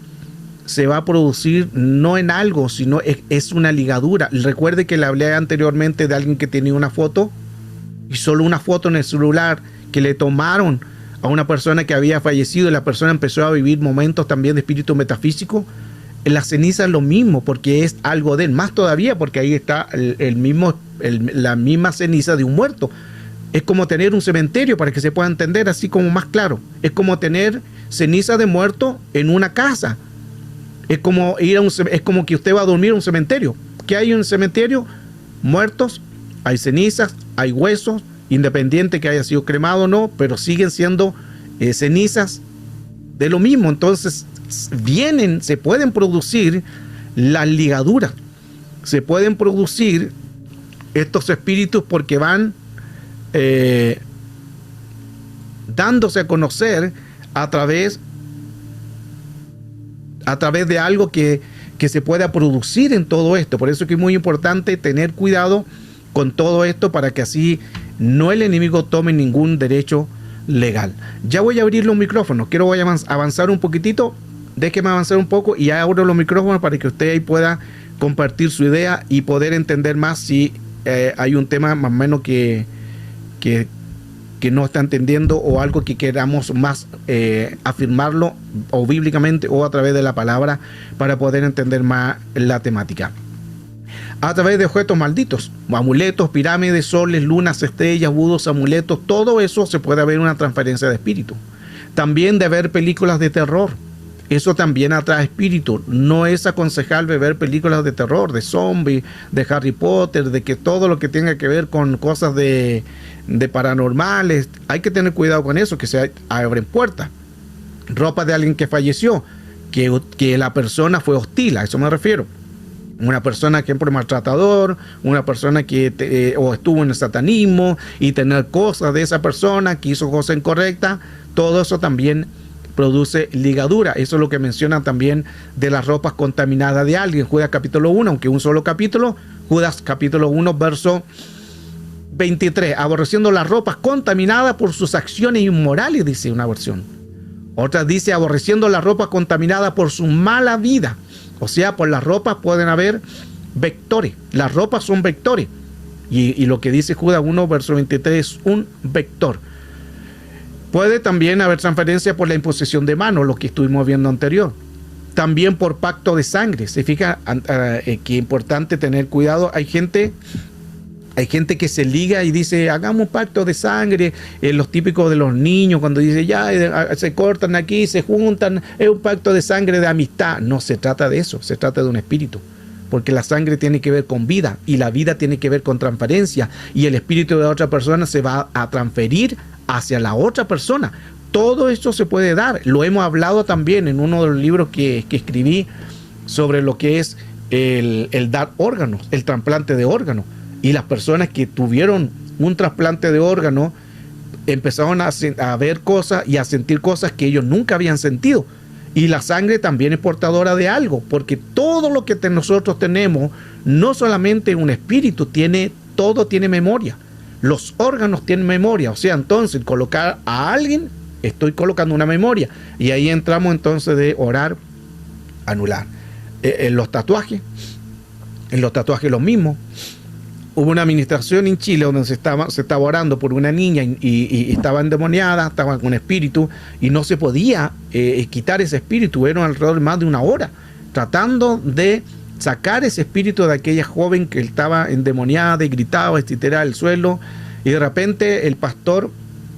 se va a producir no en algo, sino es una ligadura. Recuerde que le hablé anteriormente de alguien que tenía una foto, y solo una foto en el celular que le tomaron a una persona que había fallecido, y la persona empezó a vivir momentos también de espíritu metafísico. En la ceniza es lo mismo, porque es algo de él, más todavía porque ahí está la misma ceniza de un muerto. Es como tener un cementerio, para que se pueda entender así como más claro. Es como tener ceniza de muerto en una casa. Es como es como que usted va a dormir a un cementerio. ¿Qué hay en un cementerio? Muertos, hay cenizas, hay huesos, independiente que haya sido cremado o no, pero siguen siendo cenizas de lo mismo. Entonces se pueden producir las ligaduras, se pueden producir estos espíritus porque van dándose a conocer a través de algo que se pueda producir en todo esto. Por eso es que es muy importante tener cuidado con todo esto, para que así no el enemigo tome ningún derecho legal. Ya voy a abrir los micrófonos, voy a avanzar un poquitito, déjeme avanzar un poco y abro los micrófonos para que usted ahí pueda compartir su idea y poder entender más si hay un tema más o menos que no está entendiendo, o algo que queramos más afirmarlo o bíblicamente o a través de la palabra, para poder entender más la temática. A través de objetos malditos, amuletos, pirámides, soles, lunas, estrellas, budos, amuletos, todo eso se puede ver una transferencia de espíritu. También de ver películas de terror, eso también atrae espíritu. No es aconsejable ver películas de terror, de zombies, de Harry Potter, de que todo lo que tenga que ver con cosas de paranormales. Hay que tener cuidado con eso, que se abren puertas. Ropa de alguien que falleció, que la persona fue hostil, a eso me refiero. Una persona que es maltratador, una persona que o estuvo en el satanismo, y tener cosas de esa persona que hizo cosas incorrectas, todo eso también produce ligadura. Eso es lo que menciona también de las ropas contaminadas de alguien. Judas capítulo 1, aunque un solo capítulo, Judas capítulo 1, verso 23, aborreciendo las ropas contaminadas por sus acciones inmorales, dice una versión. Otra dice aborreciendo las ropas contaminadas por su mala vida. O sea, por las ropas pueden haber vectores. Las ropas son vectores. Y lo que dice Judas 1, verso 23 es un vector. Puede también haber transferencia por la imposición de manos, lo que estuvimos viendo anterior. También por pacto de sangre. Se fija que es importante tener cuidado. Hay gente que se liga y dice, hagamos un pacto de sangre. Los típicos de los niños, cuando dicen, ya se cortan aquí, se juntan, es un pacto de sangre de amistad. No se trata de eso, se trata de un espíritu. Porque la sangre tiene que ver con vida, y la vida tiene que ver con transferencia, y el espíritu de la otra persona se va a transferir hacia la otra persona. Todo esto se puede dar. Lo hemos hablado también en uno de los libros que escribí sobre lo que es el dar órganos, el trasplante de órganos. Y las personas que tuvieron un trasplante de órgano empezaron a ver cosas y a sentir cosas que ellos nunca habían sentido. Y la sangre también es portadora de algo, porque todo lo que nosotros tenemos, no solamente un espíritu, todo tiene memoria. Los órganos tienen memoria. O sea, entonces, colocar a alguien, estoy colocando una memoria. Y ahí entramos entonces de orar, anular. En los tatuajes lo mismo. Hubo una administración en Chile donde se estaba orando por una niña y estaba endemoniada, estaba con espíritu, y no se podía quitar ese espíritu. Era alrededor de más de una hora tratando de sacar ese espíritu de aquella joven que estaba endemoniada y gritaba, tiraba al suelo. Y de repente el pastor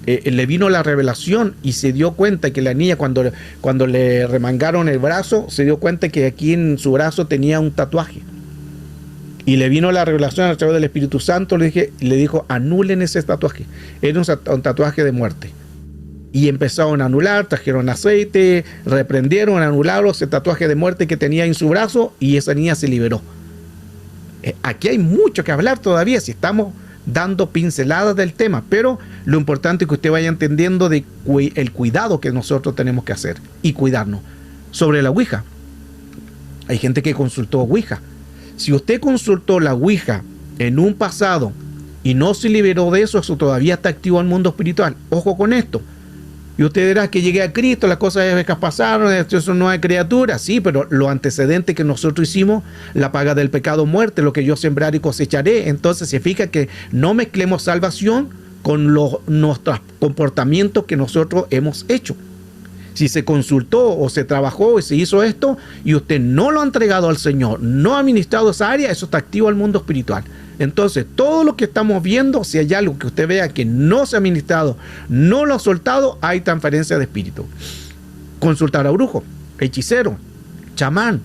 le vino la revelación y se dio cuenta que la niña, cuando le remangaron el brazo, se dio cuenta que aquí en su brazo tenía un tatuaje. Y le vino la revelación a través del Espíritu Santo, le dijo, anulen ese tatuaje. Era un tatuaje de muerte. Y empezaron a anular, trajeron aceite, reprendieron, anularon ese tatuaje de muerte que tenía en su brazo y esa niña se liberó. Aquí hay mucho que hablar todavía si estamos dando pinceladas del tema, pero lo importante es que usted vaya entendiendo el cuidado que nosotros tenemos que hacer y cuidarnos. Sobre la Ouija, hay gente que consultó Ouija. Si usted consultó la Ouija en un pasado y no se liberó de eso, eso todavía está activo en el mundo espiritual. Ojo con esto. Y usted dirá que llegué a Cristo, las cosas que pasaron, eso no es criatura. Sí, pero lo antecedente que nosotros hicimos, la paga del pecado, muerte, lo que yo sembraré y cosecharé. Entonces se fija que no mezclemos salvación con nuestros comportamientos que nosotros hemos hecho. Si se consultó o se trabajó y se hizo esto y usted no lo ha entregado al Señor, no ha ministrado esa área, eso está activo al mundo espiritual. Entonces, todo lo que estamos viendo, si hay algo que usted vea que no se ha ministrado, no lo ha soltado, hay transferencia de espíritu. Consultar a brujo, hechicero, chamán,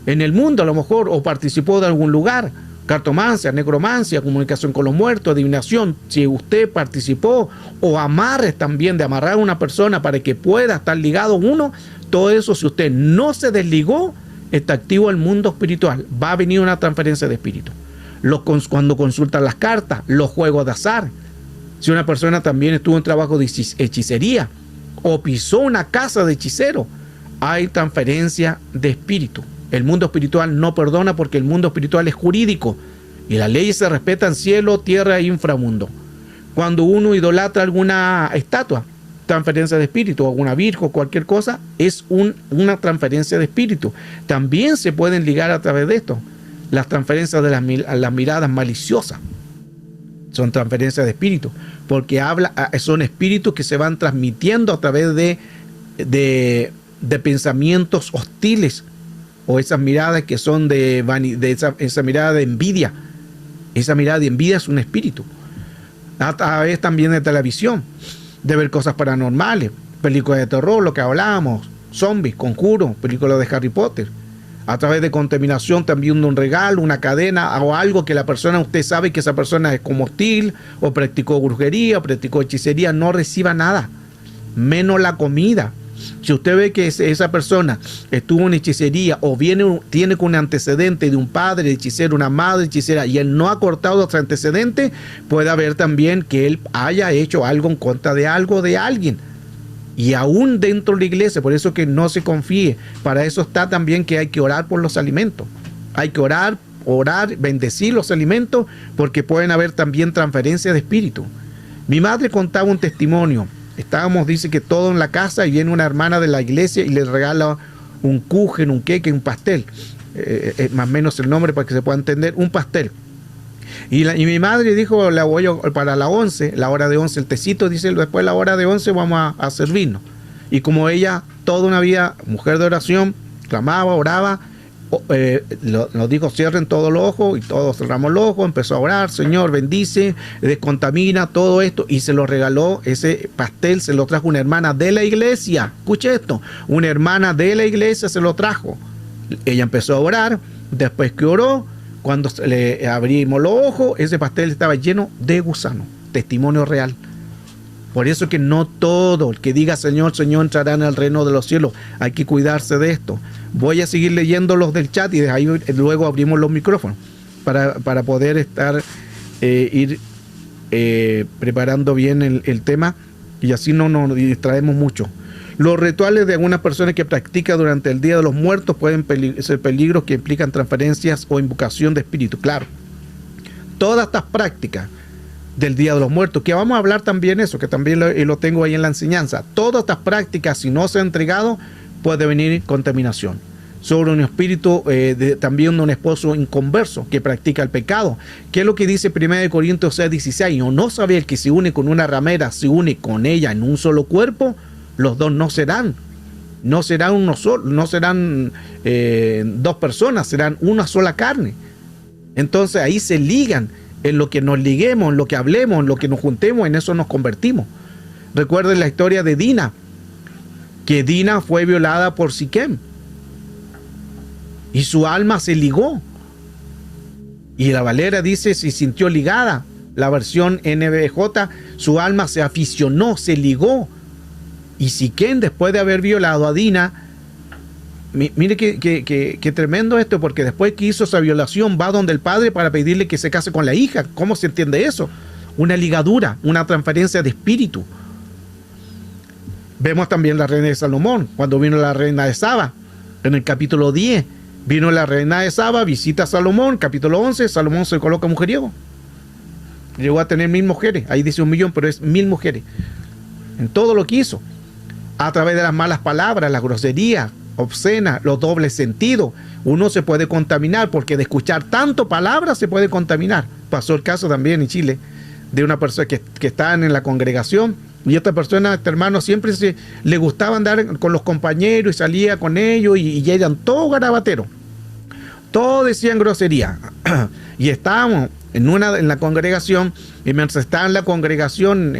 en el mundo a lo mejor, o participó de algún lugar, cartomancia, necromancia, comunicación con los muertos, adivinación, si usted participó, o amarres también, de amarrar a una persona para que pueda estar ligado uno, todo eso, si usted no se desligó, está activo el mundo espiritual, va a venir una transferencia de espíritu. Cuando consultan las cartas, los juegos de azar, si una persona también estuvo en trabajo de hechicería o pisó una casa de hechicero, hay transferencia de espíritu. El mundo espiritual no perdona porque el mundo espiritual es jurídico y las leyes se respetan cielo, tierra e inframundo. Cuando uno idolatra alguna estatua, transferencia de espíritu, o alguna virgen o cualquier cosa, es una transferencia de espíritu. También se pueden ligar a través de esto. Las transferencias de las miradas maliciosas son transferencias de espíritu, porque son espíritus que se van transmitiendo a través de pensamientos hostiles, o esas miradas que son esa mirada de envidia. Esa mirada de envidia es un espíritu. A través también de televisión, de ver cosas paranormales, películas de terror, lo que hablábamos, zombies, conjuros, películas de Harry Potter. A través de contaminación también de un regalo, una cadena o algo que la persona, usted sabe que esa persona es como hostil, o practicó brujería, o practicó hechicería, no reciba nada, menos la comida. Si usted ve que esa persona estuvo en hechicería o tiene un antecedente de un padre hechicero, una madre hechicera, y él no ha cortado otro antecedente, puede haber también que él haya hecho algo en contra de algo de alguien. Y aún dentro de la iglesia, por eso que no se confíe. Para eso está también que hay que orar por los alimentos. Hay que orar, bendecir los alimentos, porque pueden haber también transferencias de espíritu. Mi madre contaba un testimonio. Estábamos, dice que todo en la casa, y viene una hermana de la iglesia y le regala un kuchen, un queque, un pastel. Más o menos el nombre para que se pueda entender, un pastel. Y mi madre dijo, la voy para la 11, la hora de 11, el tecito, dice, después de la hora de 11 vamos a servirnos. Y ella, toda una vida, mujer de oración, clamaba, oraba, nos dijo, cierren todos los ojos, y todos cerramos los ojos, empezó a orar, Señor, bendice, descontamina todo esto, y se lo regaló, ese pastel se lo trajo una hermana de la iglesia. Escuche esto, una hermana de la iglesia se lo trajo. Ella empezó a orar, después que oró, cuando le abrimos los ojos, ese pastel estaba lleno de gusanos. Testimonio real. Por eso que no todo el que diga Señor, Señor entrará en el reino de los cielos. Hay que cuidarse de esto. Voy a seguir leyendo los del chat y de ahí luego abrimos los micrófonos para poder ir preparando bien el tema, y así no nos distraemos mucho. Los rituales de algunas personas que practican durante el Día de los Muertos pueden ser peligros que implican transferencias o invocación de espíritu. Claro, todas estas prácticas del Día de los Muertos, que vamos a hablar también eso, que también lo tengo ahí en la enseñanza. Todas estas prácticas, si no se ha entregado, puede venir contaminación. Sobre un espíritu, también un esposo inconverso que practica el pecado. ¿Qué es lo que dice 1 Corintios 6:16? ¿O no sabe el que se une con una ramera, se une con ella en un solo cuerpo? Los dos no serán uno solo, no serán dos personas, serán una sola carne. Entonces ahí se ligan. En lo que nos liguemos, en lo que hablemos, en lo que nos juntemos, en eso nos convertimos. Recuerden la historia de Dina, que Dina fue violada por Siquem y su alma se ligó. Y la Valera dice, se sintió ligada. La versión NBJ, su alma se aficionó, se ligó. Y Siquén, después de haber violado a Dina, mire que tremendo esto, porque después que hizo esa violación va donde el padre para pedirle que se case con la hija. ¿Cómo se entiende eso? Una ligadura, una transferencia de espíritu. Vemos también la reina de Salomón, cuando vino la reina de Saba, en el capítulo 10, vino la reina de Saba, visita a Salomón, capítulo 11, Salomón se coloca mujeriego. Llegó a tener 1000 mujeres, ahí dice 1 millón, pero es 1000 mujeres. En todo lo que hizo, a través de las malas palabras, las groserías obscenas, los dobles sentidos, uno se puede contaminar, porque de escuchar tanto palabras se puede contaminar. Pasó el caso también en Chile, de una persona que estaban en la congregación, y esta persona, este hermano, siempre le gustaba andar con los compañeros y salía con ellos y eran todos garabateros. Todos decían grosería. Y estábamos en la congregación, y mientras estaba en la congregación,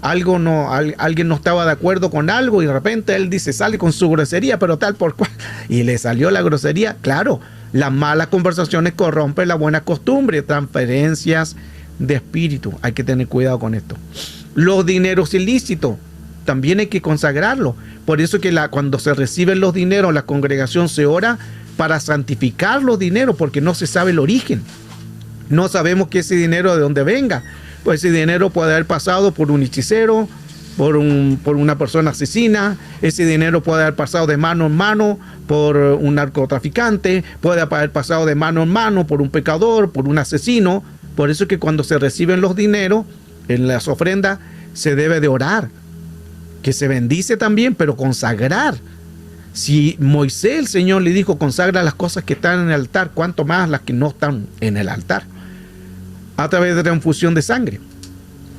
alguien no estaba de acuerdo con algo, y de repente él dice, sale con su grosería, pero tal por cual. Y le salió la grosería. Claro, las malas conversaciones corrompen la buena costumbre, transferencias de espíritu. Hay que tener cuidado con esto. Los dineros ilícitos, también hay que consagrarlos. Por eso que cuando se reciben los dineros, la congregación se ora para santificar los dineros, porque no se sabe el origen. No sabemos que ese dinero de dónde venga. Pues ese dinero puede haber pasado por un hechicero, por una persona asesina. Ese dinero puede haber pasado de mano en mano por un narcotraficante. Puede haber pasado de mano en mano por un pecador, por un asesino. Por eso que cuando se reciben los dineros en las ofrendas, se debe de orar, que se bendice también, pero consagrar. Si Moisés, el Señor le dijo, consagra las cosas que están en el altar, cuánto más las que no están en el altar. A través de transfusión de sangre,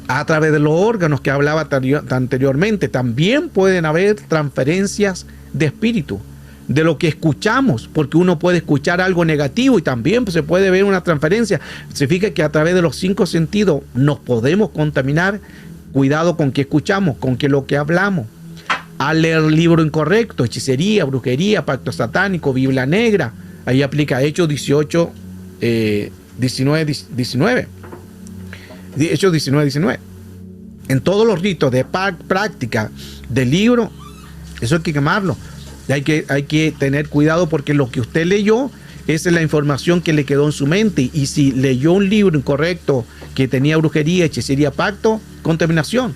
a través de los órganos que hablaba anteriormente, también pueden haber transferencias de espíritu, de lo que escuchamos, porque uno puede escuchar algo negativo y también se puede ver una transferencia. Se fija que a través de los 5 sentidos nos podemos contaminar. Cuidado con qué escuchamos, con qué lo que hablamos. Al leer libro incorrecto, hechicería, brujería, pacto satánico, Biblia negra, ahí aplica Hechos 18, 19. Hechos 19. En todos los ritos de práctica del libro, eso hay que quemarlo. Hay que tener cuidado, porque lo que usted leyó, esa es la información que le quedó en su mente. Y si leyó un libro incorrecto que tenía brujería, hechicería, pacto, contaminación.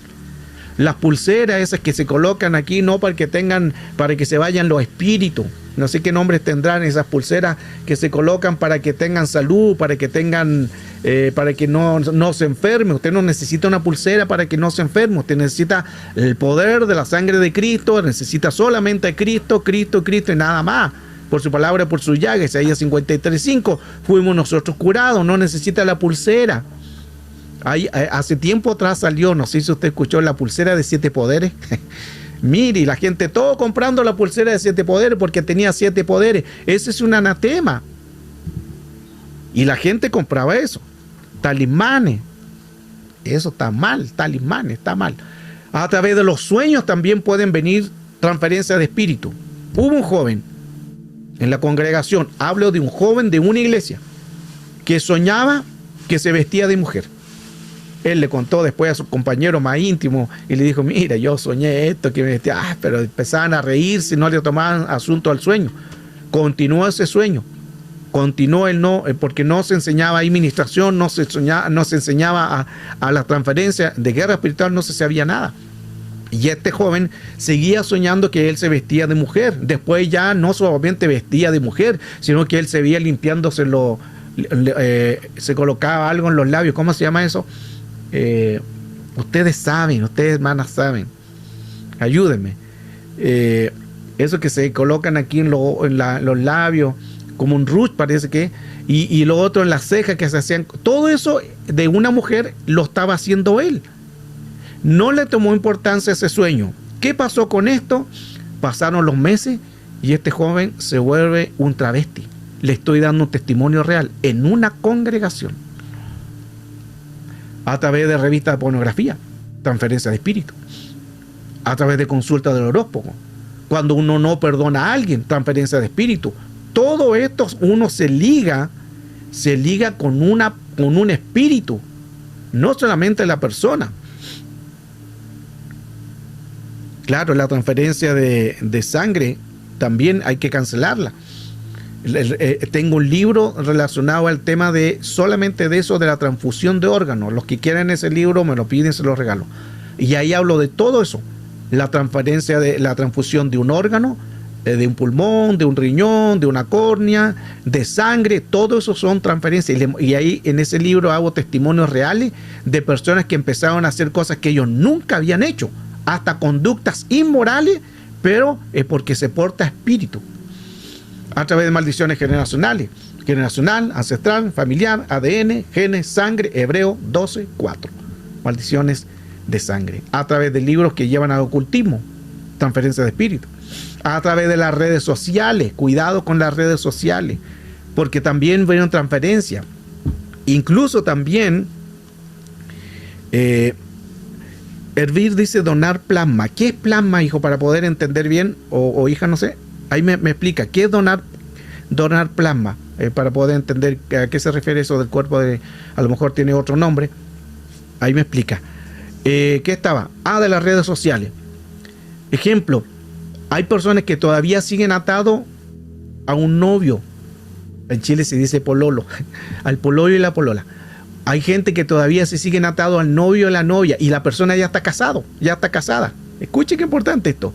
Las pulseras esas que se colocan aquí, no para que se vayan los espíritus. No sé qué nombres tendrán esas pulseras que se colocan para que tengan salud, para que no se enferme. Usted no necesita una pulsera para que no se enferme. Usted necesita el poder de la sangre de Cristo, necesita solamente a Cristo y nada más. Por su palabra, por su llaga, Isaías 53:5, fuimos nosotros curados, no necesita la pulsera. Hace tiempo atrás salió, no sé si usted escuchó, la pulsera de 7 poderes. Mire, la gente todo comprando la pulsera de 7 poderes porque tenía 7 poderes. Ese es un anatema. Y la gente compraba eso. Talismanes. Eso está mal. Talismanes, está mal. A través de los sueños también pueden venir transferencias de espíritu. Hubo un joven en la congregación, hablo de un joven de una iglesia, que soñaba que se vestía de mujer. Él le contó después a su compañero más íntimo y le dijo, mira, yo soñé esto, que me vestía, pero empezaban a reírse, no le tomaban asunto al sueño. Continuó ese sueño, continuó porque no se enseñaba ahí ministración, no se enseñaba a la transferencia de guerra espiritual, no se sabía nada. Y este joven seguía soñando que él se vestía de mujer. Después ya no solamente vestía de mujer, sino que él se veía limpiándose se colocaba algo en los labios. ¿Cómo se llama eso? Ustedes saben, ustedes hermanas saben, ayúdenme. Eso que se colocan aquí en los labios, como un ruch parece que, y lo otro en las cejas que se hacían. Todo eso de una mujer lo estaba haciendo él. No le tomó importancia ese sueño. ¿Qué pasó con esto? Pasaron los meses y este joven se vuelve un travesti. Le estoy dando un testimonio real en una congregación. A través de revistas de pornografía, transferencia de espíritu. A través de consulta del horóscopo. Cuando uno no perdona a alguien, transferencia de espíritu. Todo esto uno se liga con un espíritu. No solamente la persona. Claro, la transferencia de sangre también hay que cancelarla. Tengo un libro relacionado al tema de solamente de eso, de la transfusión de órganos. Los que quieran ese libro me lo piden, se los regalo. Y ahí hablo de todo eso. La transfusión de un órgano, de un pulmón, de un riñón, de una córnea, de sangre, todo eso son transferencias. Y ahí en ese libro hago testimonios reales de personas que empezaron a hacer cosas que ellos nunca habían hecho, hasta conductas inmorales, pero es porque se porta espíritu. A través de maldiciones generacionales, generacional, ancestral, familiar, ADN, genes, sangre, Hebreo 12:4. Maldiciones de sangre. A través de libros que llevan al ocultismo, transferencia de espíritu. A través de las redes sociales, cuidado con las redes sociales, porque también vienen transferencias. Incluso también, Hervir dice donar plasma. ¿Qué es plasma, hijo? Para poder entender bien, o hija, no sé. Ahí me explica, ¿qué es donar plasma? Para poder entender a qué se refiere eso del cuerpo, a lo mejor tiene otro nombre. Ahí me explica. ¿Qué estaba? De las redes sociales. Ejemplo, hay personas que todavía siguen atados a un novio. En Chile se dice pololo, al pololo y la polola. Hay gente que todavía se siguen atados al novio y la novia, y la persona ya está casado, ya está casada. Escuchen qué importante esto.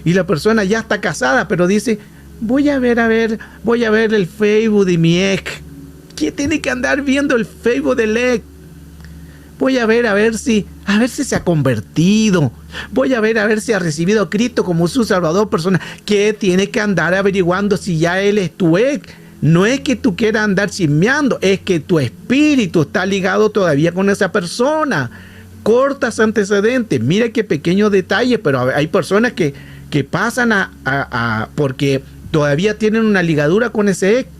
Y la persona ya está casada, pero dice, voy a ver el Facebook de mi ex. ¿Qué tiene que andar viendo el Facebook del ex? Voy a ver si se ha convertido. Voy a ver si ha recibido a Cristo como su Salvador personal. ¿Qué tiene que andar averiguando si ya Él es tu ex? No es que tú quieras andar chismeando, es que tu espíritu está ligado todavía con esa persona. Cortas antecedentes. Mira qué pequeño detalle, pero hay personas que pasan porque todavía tienen una ligadura con ese ex,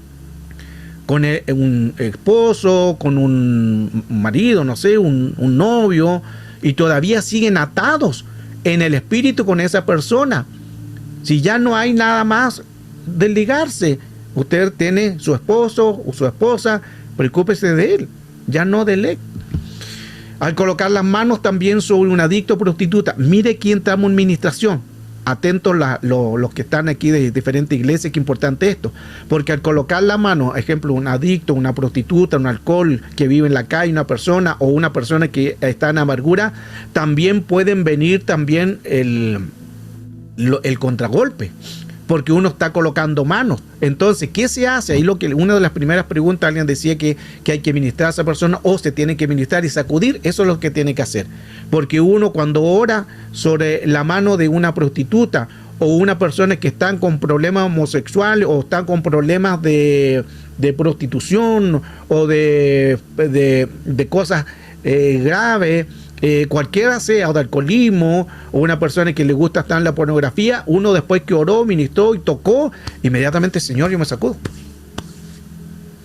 con un esposo, con un marido, no sé, un novio, y todavía siguen atados en el espíritu con esa persona. Si ya no hay nada más de ligarse, usted tiene su esposo o su esposa, preocúpese de él, ya no del ex. Al colocar las manos también sobre un adicto o prostituta, mire quién está en administración. Atentos los que están aquí de diferentes iglesias, que importante esto, porque al colocar la mano, ejemplo, un adicto, una prostituta, un alcohol que vive en la calle, una persona o una persona que está en amargura, también pueden venir también el contragolpe, porque uno está colocando manos. Entonces, ¿qué se hace? Ahí una de las primeras preguntas, alguien decía que hay que ministrar a esa persona, o se tiene que ministrar y sacudir. Eso es lo que tiene que hacer, porque uno cuando ora sobre la mano de una prostituta o una persona que están con problemas homosexuales o están con problemas de prostitución o de cosas graves, cualquiera sea, o de alcoholismo, o una persona que le gusta estar en la pornografía, uno después que oró, ministró y tocó, inmediatamente, Señor, yo me sacudo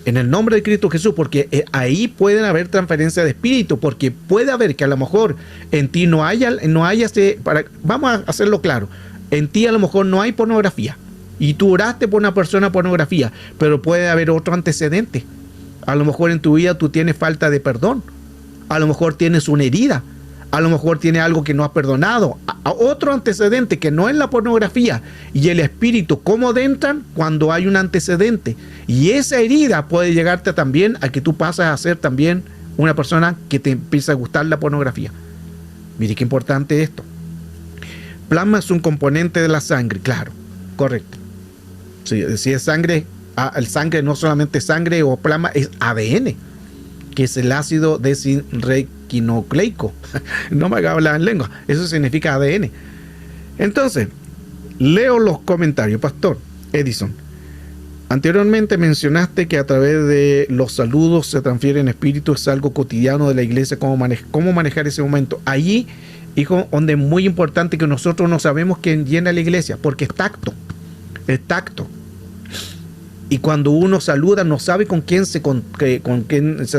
en el nombre de Cristo Jesús, porque ahí pueden haber transferencia de espíritu, porque puede haber que a lo mejor en ti no haya vamos a hacerlo claro, en ti a lo mejor no hay pornografía, y tú oraste por una persona pornografía, pero puede haber otro antecedente. A lo mejor en tu vida tú tienes falta de perdón, a lo mejor tienes una herida, a lo mejor tienes algo que no has perdonado, a otro antecedente que no es la pornografía. Y el espíritu, ¿cómo entran? Cuando hay un antecedente. Y esa herida puede llegarte también a que tú pasas a ser también una persona que te empieza a gustar la pornografía. Mire qué importante esto. Plasma es un componente de la sangre, claro, correcto. Si es sangre, el sangre no solamente sangre o plasma, es ADN, que es el ácido desinribonucleico. No me haga hablar en lengua, eso significa ADN. Entonces, leo los comentarios. Pastor Edison, anteriormente mencionaste que a través de los saludos se transfieren espíritus, es algo cotidiano de la iglesia. ¿Cómo manejar ese momento? Allí, hijo, donde es muy importante que nosotros no sabemos quién llena la iglesia, porque es tacto. Y cuando uno saluda, no sabe con quién se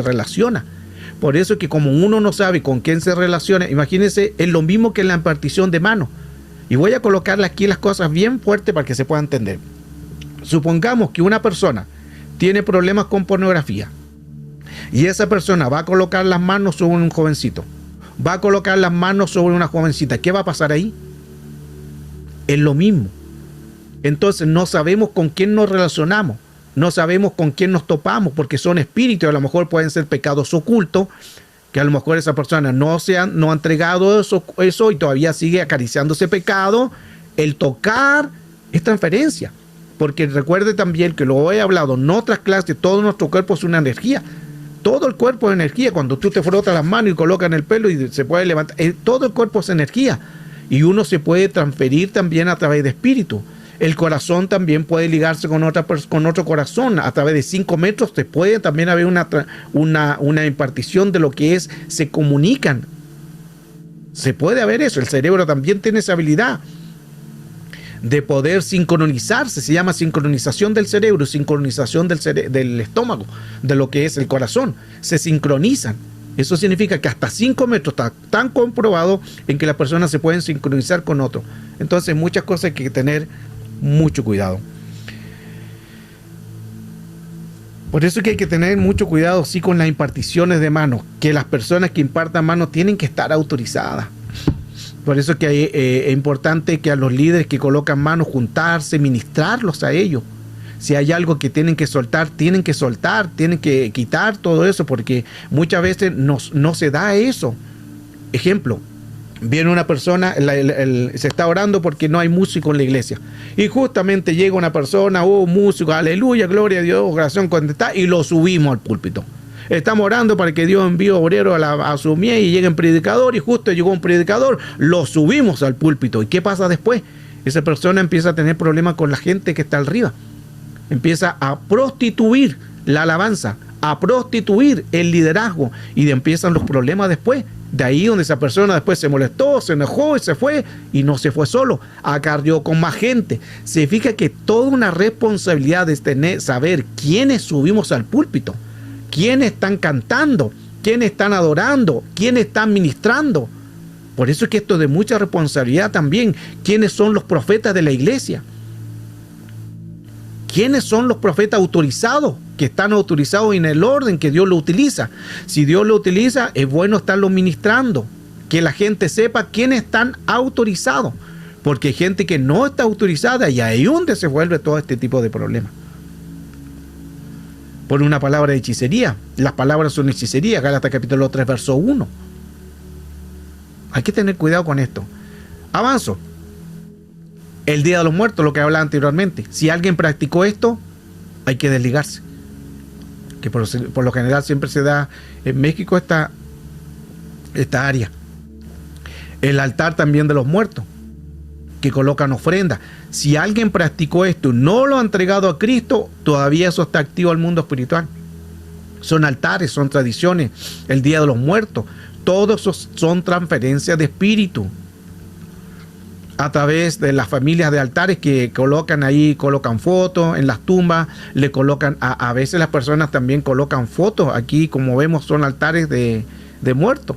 relaciona. Por eso que como uno no sabe con quién se relaciona, imagínense, es lo mismo que en la impartición de manos. Y voy a colocarle aquí las cosas bien fuertes para que se pueda entender. Supongamos que una persona tiene problemas con pornografía y esa persona va a colocar las manos sobre un jovencito, va a colocar las manos sobre una jovencita. ¿Qué va a pasar ahí? Es lo mismo. Entonces no sabemos con quién nos relacionamos, no sabemos con quién nos topamos, porque son espíritus, a lo mejor pueden ser pecados ocultos, que a lo mejor esa persona no ha entregado eso y todavía sigue acariciando ese pecado. El tocar es transferencia, porque recuerde también que lo he hablado en otras clases, todo nuestro cuerpo es una energía. Todo el cuerpo es energía. Cuando tú te frotas las manos y colocas en el pelo y se puede levantar, todo el cuerpo es energía. Y uno se puede transferir también a través de espíritu. El corazón también puede ligarse con otro corazón. A través de 5 metros te puede también haber una impartición de lo que es, se comunican. Se puede haber eso. El cerebro también tiene esa habilidad de poder sincronizarse. Se llama sincronización del cerebro, sincronización del estómago, de lo que es el corazón. Se sincronizan. Eso significa que hasta 5 metros está tan comprobado en que las personas se pueden sincronizar con otro. Entonces muchas cosas hay que tener mucho cuidado. Por eso es que hay que tener mucho cuidado sí con las imparticiones de manos, que las personas que impartan manos tienen que estar autorizadas. Por eso es que es importante que a los líderes que colocan manos juntarse, ministrarlos a ellos. Si hay algo que tienen que soltar, tienen que quitar todo eso, porque muchas veces no se da eso. Ejemplo, viene una persona, se está orando porque no hay músico en la iglesia. Y justamente llega una persona, músico, aleluya, gloria a Dios, oración contestada, y lo subimos al púlpito. Estamos orando para que Dios envíe obreros a su mies y lleguen predicador, y justo llegó un predicador, lo subimos al púlpito. ¿Y qué pasa después? Esa persona empieza a tener problemas con la gente que está arriba. Empieza a prostituir la alabanza, a prostituir el liderazgo, y empiezan los problemas después. De ahí donde esa persona después se molestó, se enojó y se fue, y no se fue solo, acarrió con más gente. Se fija que toda una responsabilidad es saber quiénes subimos al púlpito, quiénes están cantando, quiénes están adorando, quiénes están ministrando. Por eso es que esto es de mucha responsabilidad también. ¿Quiénes son los profetas de la iglesia? ¿Quiénes son los profetas autorizados? Que están autorizados en el orden que Dios lo utiliza. Si Dios lo utiliza, es bueno estarlo ministrando. Que la gente sepa quiénes están autorizados. Porque hay gente que no está autorizada, y ahí es donde se vuelve todo este tipo de problemas. Por una palabra de hechicería. Las palabras son hechicería. Gálatas capítulo 3, verso 1. Hay que tener cuidado con esto. Avanzo. El Día de los Muertos, lo que hablaba anteriormente. Si alguien practicó esto, hay que desligarse. Que por lo general siempre se da en México esta área. El altar también de los muertos, que colocan ofrendas. Si alguien practicó esto y no lo ha entregado a Cristo, todavía eso está activo al mundo espiritual. Son altares, son tradiciones. El Día de los Muertos, todos esos son transferencias de espíritu. A través de las familias de altares que colocan ahí, colocan fotos en las tumbas, le colocan, a veces las personas también colocan fotos. Aquí, como vemos, son altares de muertos.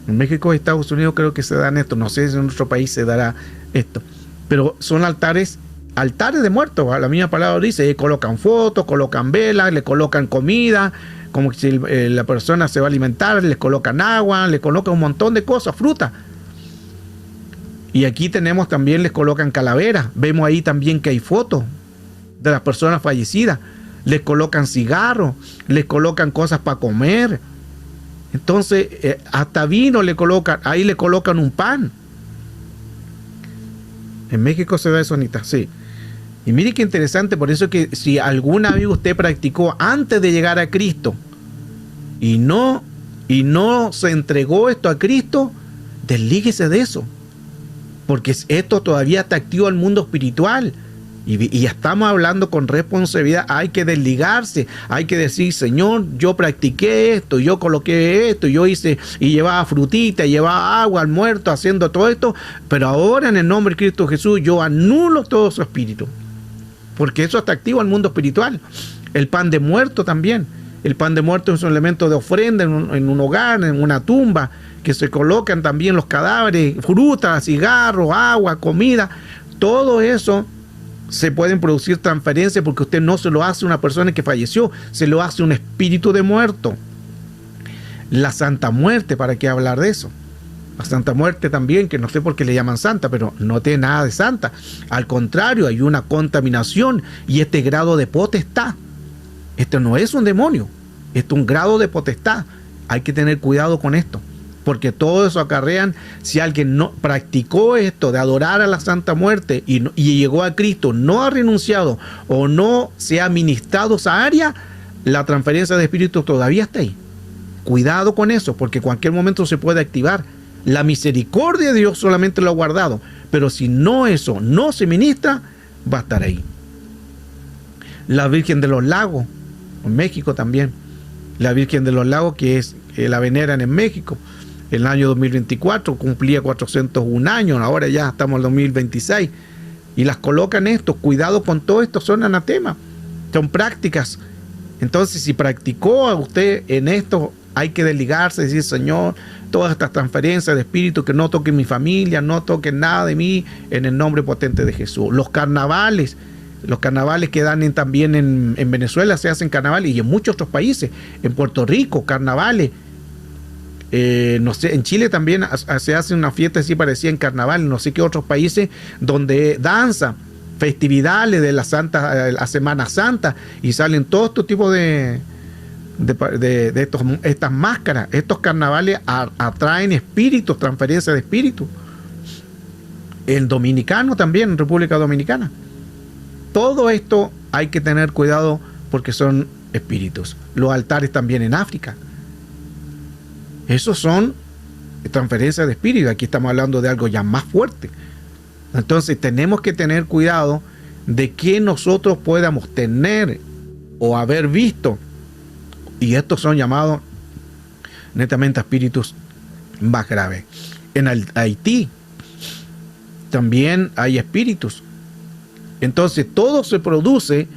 En México y Estados Unidos creo que se dan esto, no sé si en nuestro país se dará esto, pero son altares de muertos, la misma palabra dice, colocan fotos, colocan velas, le colocan comida, como si la persona se va a alimentar, le colocan agua, le colocan un montón de cosas, fruta. Y aquí tenemos también, les colocan calaveras. Vemos ahí también que hay fotos de las personas fallecidas. Les colocan cigarros, les colocan cosas para comer. Entonces, hasta vino le colocan, ahí le colocan un pan. En México se da eso, Anita, sí. Y mire qué interesante, por eso que si alguna vez usted practicó antes de llegar a Cristo y no se entregó esto a Cristo, deslíguese de eso. Porque esto todavía está activo al mundo espiritual. Y estamos hablando con responsabilidad. Hay que desligarse. Hay que decir, Señor, yo practiqué esto, yo coloqué esto, yo hice y llevaba frutita, llevaba agua al muerto, haciendo todo esto. Pero ahora en el nombre de Cristo Jesús, yo anulo todo su espíritu. Porque eso está activo al mundo espiritual. El pan de muerto también. El pan de muerto es un elemento de ofrenda en un hogar, en una tumba, que se colocan también los cadáveres, frutas, cigarros, agua, comida. Todo eso se pueden producir transferencias porque usted no se lo hace a una persona que falleció, se lo hace a un espíritu de muerto. La Santa Muerte, ¿para qué hablar de eso? La Santa Muerte también, que no sé por qué le llaman santa, pero no tiene nada de santa. Al contrario, hay una contaminación y este grado de potestad. Esto no es un demonio, esto es un grado de potestad. Hay que tener cuidado con esto, porque todo eso acarrean, si alguien no practicó esto de adorar a la Santa Muerte y llegó a Cristo, no ha renunciado o no se ha ministrado esa área, la transferencia de espíritu todavía está ahí. Cuidado con eso, porque en cualquier momento se puede activar. La misericordia de Dios solamente lo ha guardado, pero si no eso no se ministra, va a estar ahí. La Virgen de los Lagos, en México también. La Virgen de los Lagos, que es la veneran en México. En el año 2024 cumplía 401 años, ahora ya estamos en 2026. Y las colocan esto. Cuidado con todo esto, son anatemas, son prácticas. Entonces, si practicó a usted en esto, hay que desligarse, decir, Señor, todas estas transferencias de espíritu, que no toquen mi familia, no toquen nada de mí, en el nombre potente de Jesús. Los carnavales que dan también en Venezuela, se hacen carnavales, y en muchos otros países, en Puerto Rico, carnavales. No sé, en Chile también se hace una fiesta así parecida en carnaval, no sé qué otros países, donde danza, festividades de la Semana Santa, y salen todo este tipo de estas máscaras. Estos carnavales atraen espíritus, transferencia de espíritus. El dominicano también, en República Dominicana. Todo esto hay que tener cuidado porque son espíritus. Los altares también en África. Esos son transferencias de espíritu. Aquí estamos hablando de algo ya más fuerte. Entonces tenemos que tener cuidado de que nosotros podamos tener o haber visto. Y estos son llamados netamente espíritus más graves. En Haití también hay espíritus. Entonces todo se produce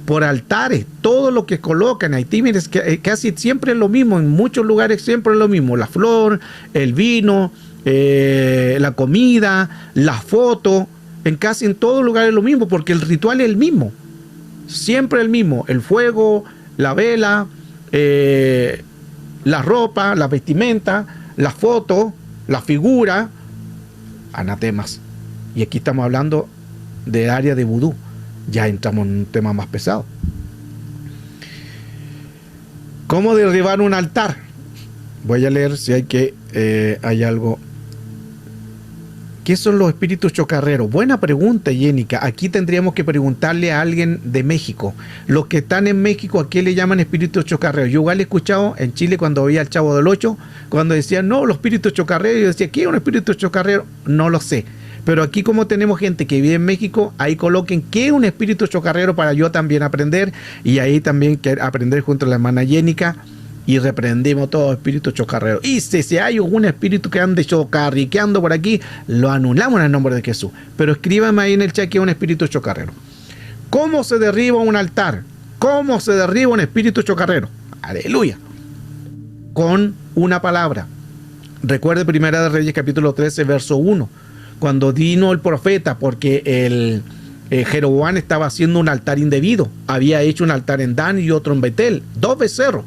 por altares. Todo lo que colocan en Haití, mire, es que casi siempre es lo mismo. En muchos lugares siempre es lo mismo. La flor, el vino, la comida, la foto. Casi en todos lugares es lo mismo, porque el ritual es el mismo. Siempre el mismo. El fuego, la vela, la ropa, la vestimenta, la foto, la figura. Anatemas. Y aquí estamos hablando del área de vudú. Ya entramos en un tema más pesado. ¿Cómo derribar un altar? Voy a leer si hay algo. ¿Qué son los espíritus chocarreros? Buena pregunta, Yénica. Aquí tendríamos que preguntarle a alguien de México. Los que están en México, ¿a qué le llaman espíritus chocarreros? Yo igual he escuchado en Chile cuando veía al Chavo del Ocho, cuando decían, no, los espíritus chocarreros. Yo decía, ¿qué es un espíritu chocarrero? No lo sé. Pero aquí, como tenemos gente que vive en México, ahí coloquen qué es un espíritu chocarrero para yo también aprender. Y ahí también aprender junto a la hermana Yénica. Y reprendemos todo espíritu chocarrero. Y si hay algún espíritu que ande chocarriqueando por aquí, lo anulamos en el nombre de Jesús. Pero escríbame ahí en el chat que es un espíritu chocarrero. ¿Cómo se derriba un altar? ¿Cómo se derriba un espíritu chocarrero? Aleluya. Con una palabra. Recuerde Primera de Reyes capítulo 13 verso 1. Cuando vino el profeta, porque Jeroboam estaba haciendo un altar indebido. Había hecho un altar en Dan y otro en Betel. 2 becerros.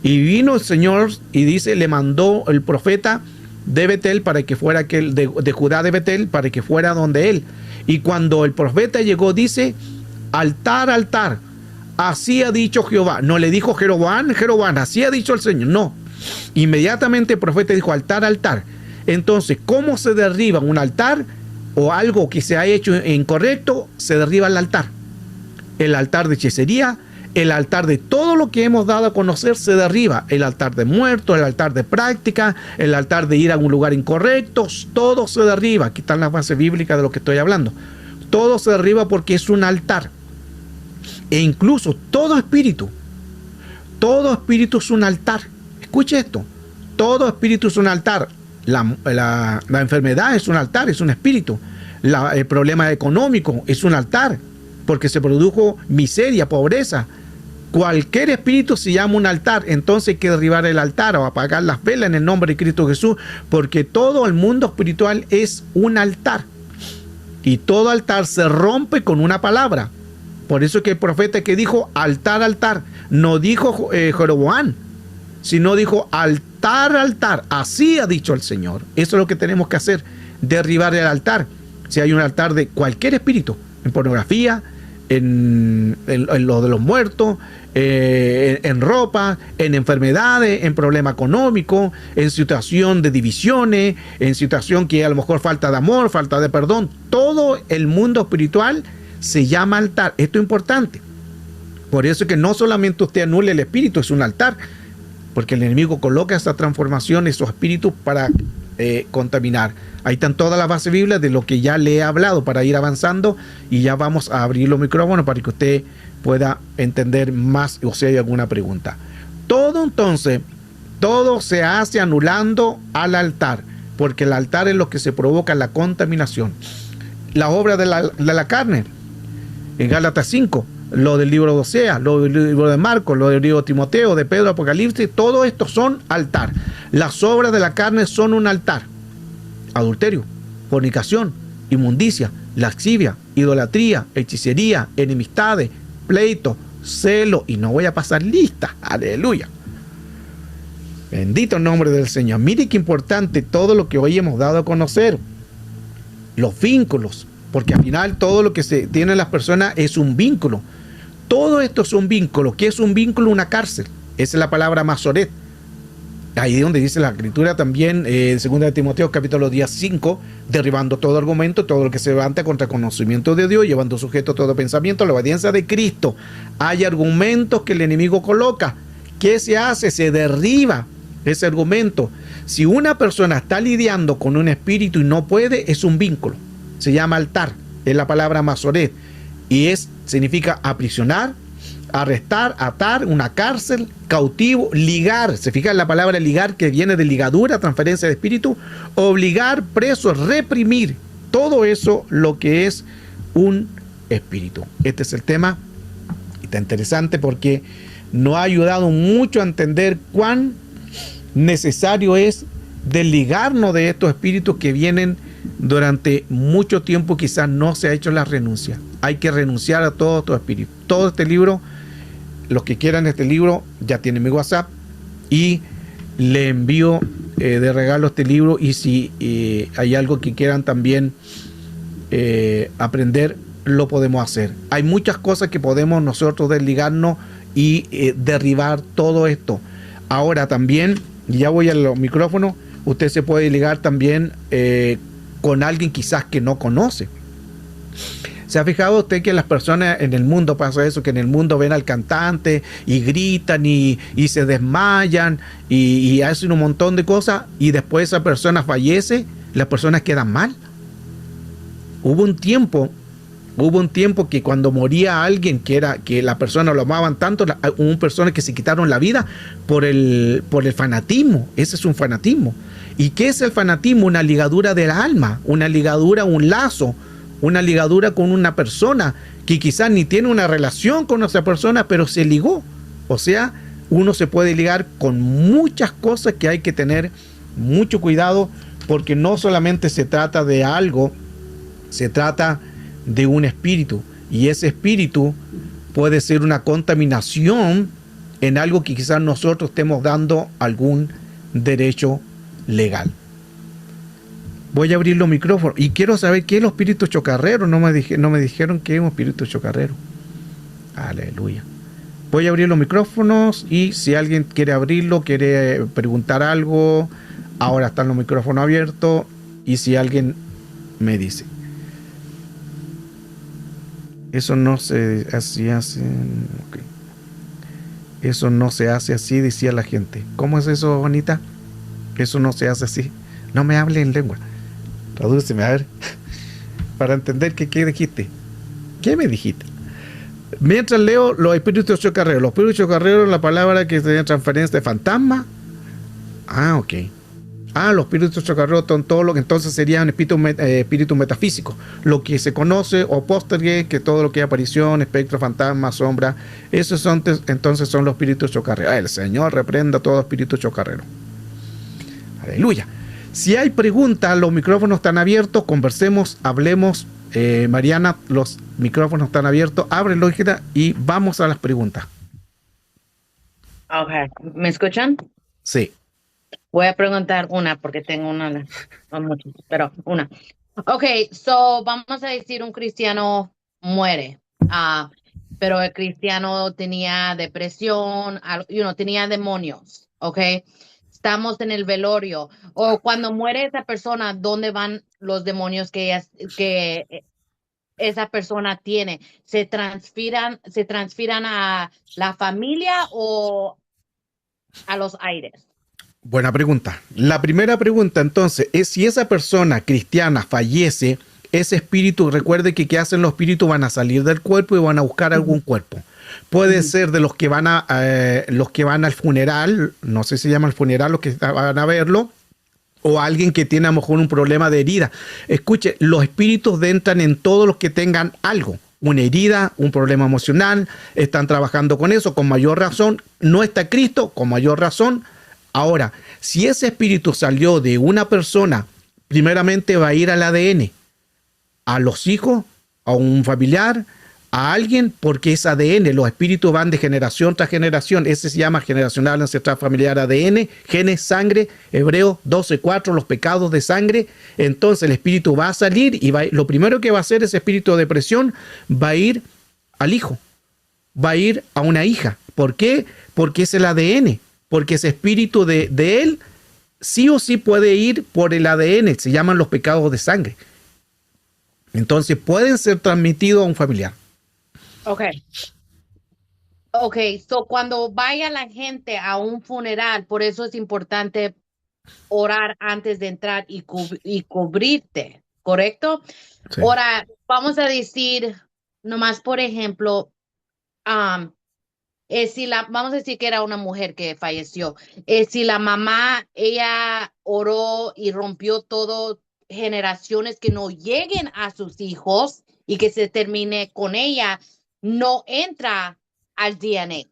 Y vino el Señor y dice, le mandó el profeta de Betel para que fuera aquel de Judá de Betel, para que fuera donde él. Y cuando el profeta llegó, dice, altar, altar, así ha dicho Jehová. No le dijo Jeroboam, Jeroboam, así ha dicho el Señor. No. Inmediatamente el profeta dijo, altar, altar. Entonces, ¿cómo se derriba un altar o algo que se ha hecho incorrecto? Se derriba el altar. El altar de hechicería, el altar de todo lo que hemos dado a conocer se derriba. El altar de muertos, el altar de práctica, el altar de ir a un lugar incorrecto, todo se derriba. Aquí están las bases bíblicas de lo que estoy hablando. Todo se derriba porque es un altar. E incluso todo espíritu es un altar. Escuche esto. Todo espíritu es un altar. La enfermedad es un altar, es un espíritu. El problema económico es un altar, porque se produjo miseria, pobreza. Cualquier espíritu se llama un altar. Entonces hay que derribar el altar o apagar las velas en el nombre de Cristo Jesús, porque todo el mundo espiritual es un altar. Y todo altar se rompe con una palabra. Por eso que el profeta que dijo altar, altar, no dijo Jeroboam, sino dijo altar, altar, así ha dicho el Señor. Eso es lo que tenemos que hacer, derribar el altar. Si hay un altar de cualquier espíritu, en pornografía, en lo de los muertos, en ropa, en enfermedades, en problema económico, en situación de divisiones, en situación que a lo mejor falta de amor, falta de perdón. Todo el mundo espiritual se llama altar. Esto es importante. Por eso es que no solamente usted anule el espíritu, es un altar, porque el enemigo coloca esa transformación, esos espíritus para contaminar. Ahí están todas las bases bíblicas de lo que ya le he hablado para ir avanzando, y ya vamos a abrir los micrófonos para que usted pueda entender más o si hay alguna pregunta. Entonces, todo se hace anulando al altar, porque el altar es lo que se provoca la contaminación. La obra de la carne, en Gálatas 5, lo del libro de Oseas, lo del libro de Marcos, lo del libro de Timoteo, de Pedro, Apocalipsis, todo esto son altar. Las obras de la carne son un altar. Adulterio, fornicación, inmundicia, lascivia, idolatría, hechicería, enemistades, pleito, celo, y no voy a pasar lista. Aleluya. Bendito el nombre del Señor. Mire qué importante todo lo que hoy hemos dado a conocer. Los vínculos, porque al final todo lo que se tienen las personas es un vínculo. Todo esto es un vínculo. ¿Qué es un vínculo? Una cárcel. Esa es la palabra masoret. Ahí es donde dice la escritura también, 2 de Timoteo capítulo 5, derribando todo argumento, todo lo que se levanta contra el conocimiento de Dios, llevando sujeto todo pensamiento a la obediencia de Cristo. Hay argumentos que el enemigo coloca. ¿Qué se hace? Se derriba ese argumento. Si una persona está lidiando con un espíritu y no puede, es un vínculo. Se llama altar, es la palabra masoret, y significa aprisionar, arrestar, atar, una cárcel, cautivo, ligar. Se fija en la palabra ligar, que viene de ligadura, transferencia de espíritu, obligar, preso, reprimir. Todo eso lo que es un espíritu. Este es el tema. Está interesante porque nos ha ayudado mucho a entender cuán necesario es desligarnos de estos espíritus que vienen durante mucho tiempo. Quizás no se ha hecho la renuncia. Hay que renunciar a todos estos espíritus. Todo este libro, los que quieran este libro, ya tienen mi WhatsApp y le envío de regalo este libro. Y si hay algo que quieran también aprender, lo podemos hacer. Hay muchas cosas que podemos nosotros desligarnos y derribar todo esto. Ahora también, ya voy al micrófono, usted se puede ligar también con alguien quizás que no conoce. ¿Se ha fijado usted que las personas en el mundo pasa eso? Que en el mundo ven al cantante y gritan y se desmayan y hacen un montón de cosas, y después esa persona fallece, las personas quedan mal. Hubo un tiempo que cuando moría alguien que la persona lo amaban tanto, hubo personas que se quitaron la vida por el fanatismo. Ese es un fanatismo. ¿Y qué es el fanatismo? Una ligadura del alma, una ligadura, un lazo, una ligadura con una persona que quizás ni tiene una relación con esa persona, pero se ligó. O sea, uno se puede ligar con muchas cosas que hay que tener mucho cuidado, porque no solamente se trata de algo, se trata de un espíritu, y ese espíritu puede ser una contaminación en algo que quizás nosotros estemos dando algún derecho legal. Voy a abrir los micrófonos y quiero saber qué es los espíritus chocarreros. No me dijeron qué es un espíritu chocarrero. Aleluya. Voy a abrir los micrófonos y si alguien quiere abrirlo, quiere preguntar algo, ahora están los micrófonos abiertos, y si alguien me dice. Eso no se hacía así. Okay. Eso no se hace así, decía la gente. ¿Cómo es eso, Juanita? Eso no se hace así. No me hable en lengua. Tradúceme, a ver. Para entender qué dijiste. ¿Qué me dijiste? Mientras leo los espíritus chocarreros. Los espíritus chocarreros, la palabra que tiene transferencia de fantasma. Ah, ok. Los espíritus chocarreros son todo lo que entonces sería un espíritu metafísico. Lo que se conoce o posterior, que todo lo que es aparición, espectro, fantasma, sombra, esos son entonces son los espíritus chocarreros. El Señor reprenda todo espíritu chocarrero. Aleluya. Si hay preguntas, los micrófonos están abiertos, conversemos, hablemos. Mariana, los micrófonos están abiertos, ábrelo y vamos a las preguntas. Ok, ¿me escuchan? Sí. Voy a preguntar una porque tengo una, no muchas, pero una. Ok, so vamos a decir un cristiano muere, pero el cristiano tenía depresión, tenía demonios, ok. Estamos en el velorio, o cuando muere esa persona, ¿dónde van los demonios que esa persona tiene? ¿Se transfiran a la familia o a los aires? Buena pregunta. La primera pregunta entonces es si esa persona cristiana fallece, ese espíritu, recuerde que ¿qué hacen los espíritus? Van a salir del cuerpo y van a buscar algún Ujú, cuerpo. Puede ujú. ser de los que van al funeral, no sé si se llama el funeral, los que van a verlo, o alguien que tiene a lo mejor un problema de herida. Escuche, los espíritus entran en todos los que tengan algo, una herida, un problema emocional, están trabajando con eso, con mayor razón. No está Cristo, con mayor razón. Ahora, si ese espíritu salió de una persona, primeramente va a ir al ADN, a los hijos, a un familiar, a alguien, porque es ADN, los espíritus van de generación tras generación, ese se llama generacional ancestral familiar ADN, genes, sangre, Hebreo 12:4, los pecados de sangre. Entonces el espíritu va a salir y lo primero que va a hacer ese espíritu de depresión va a ir al hijo, va a ir a una hija. ¿Por qué? Porque es el ADN, porque ese espíritu de él sí o sí puede ir por el ADN, se llaman los pecados de sangre. Entonces pueden ser transmitidos a un familiar. Ok. Ok, so cuando vaya la gente a un funeral, por eso es importante orar antes de entrar y cubrirte, ¿correcto? Sí. Ahora, vamos a decir, nomás por ejemplo, um, si vamos a decir que era una mujer que falleció, si la mamá, ella oró y rompió todo, generaciones que no lleguen a sus hijos y que se termine con ella, no entra al DNA,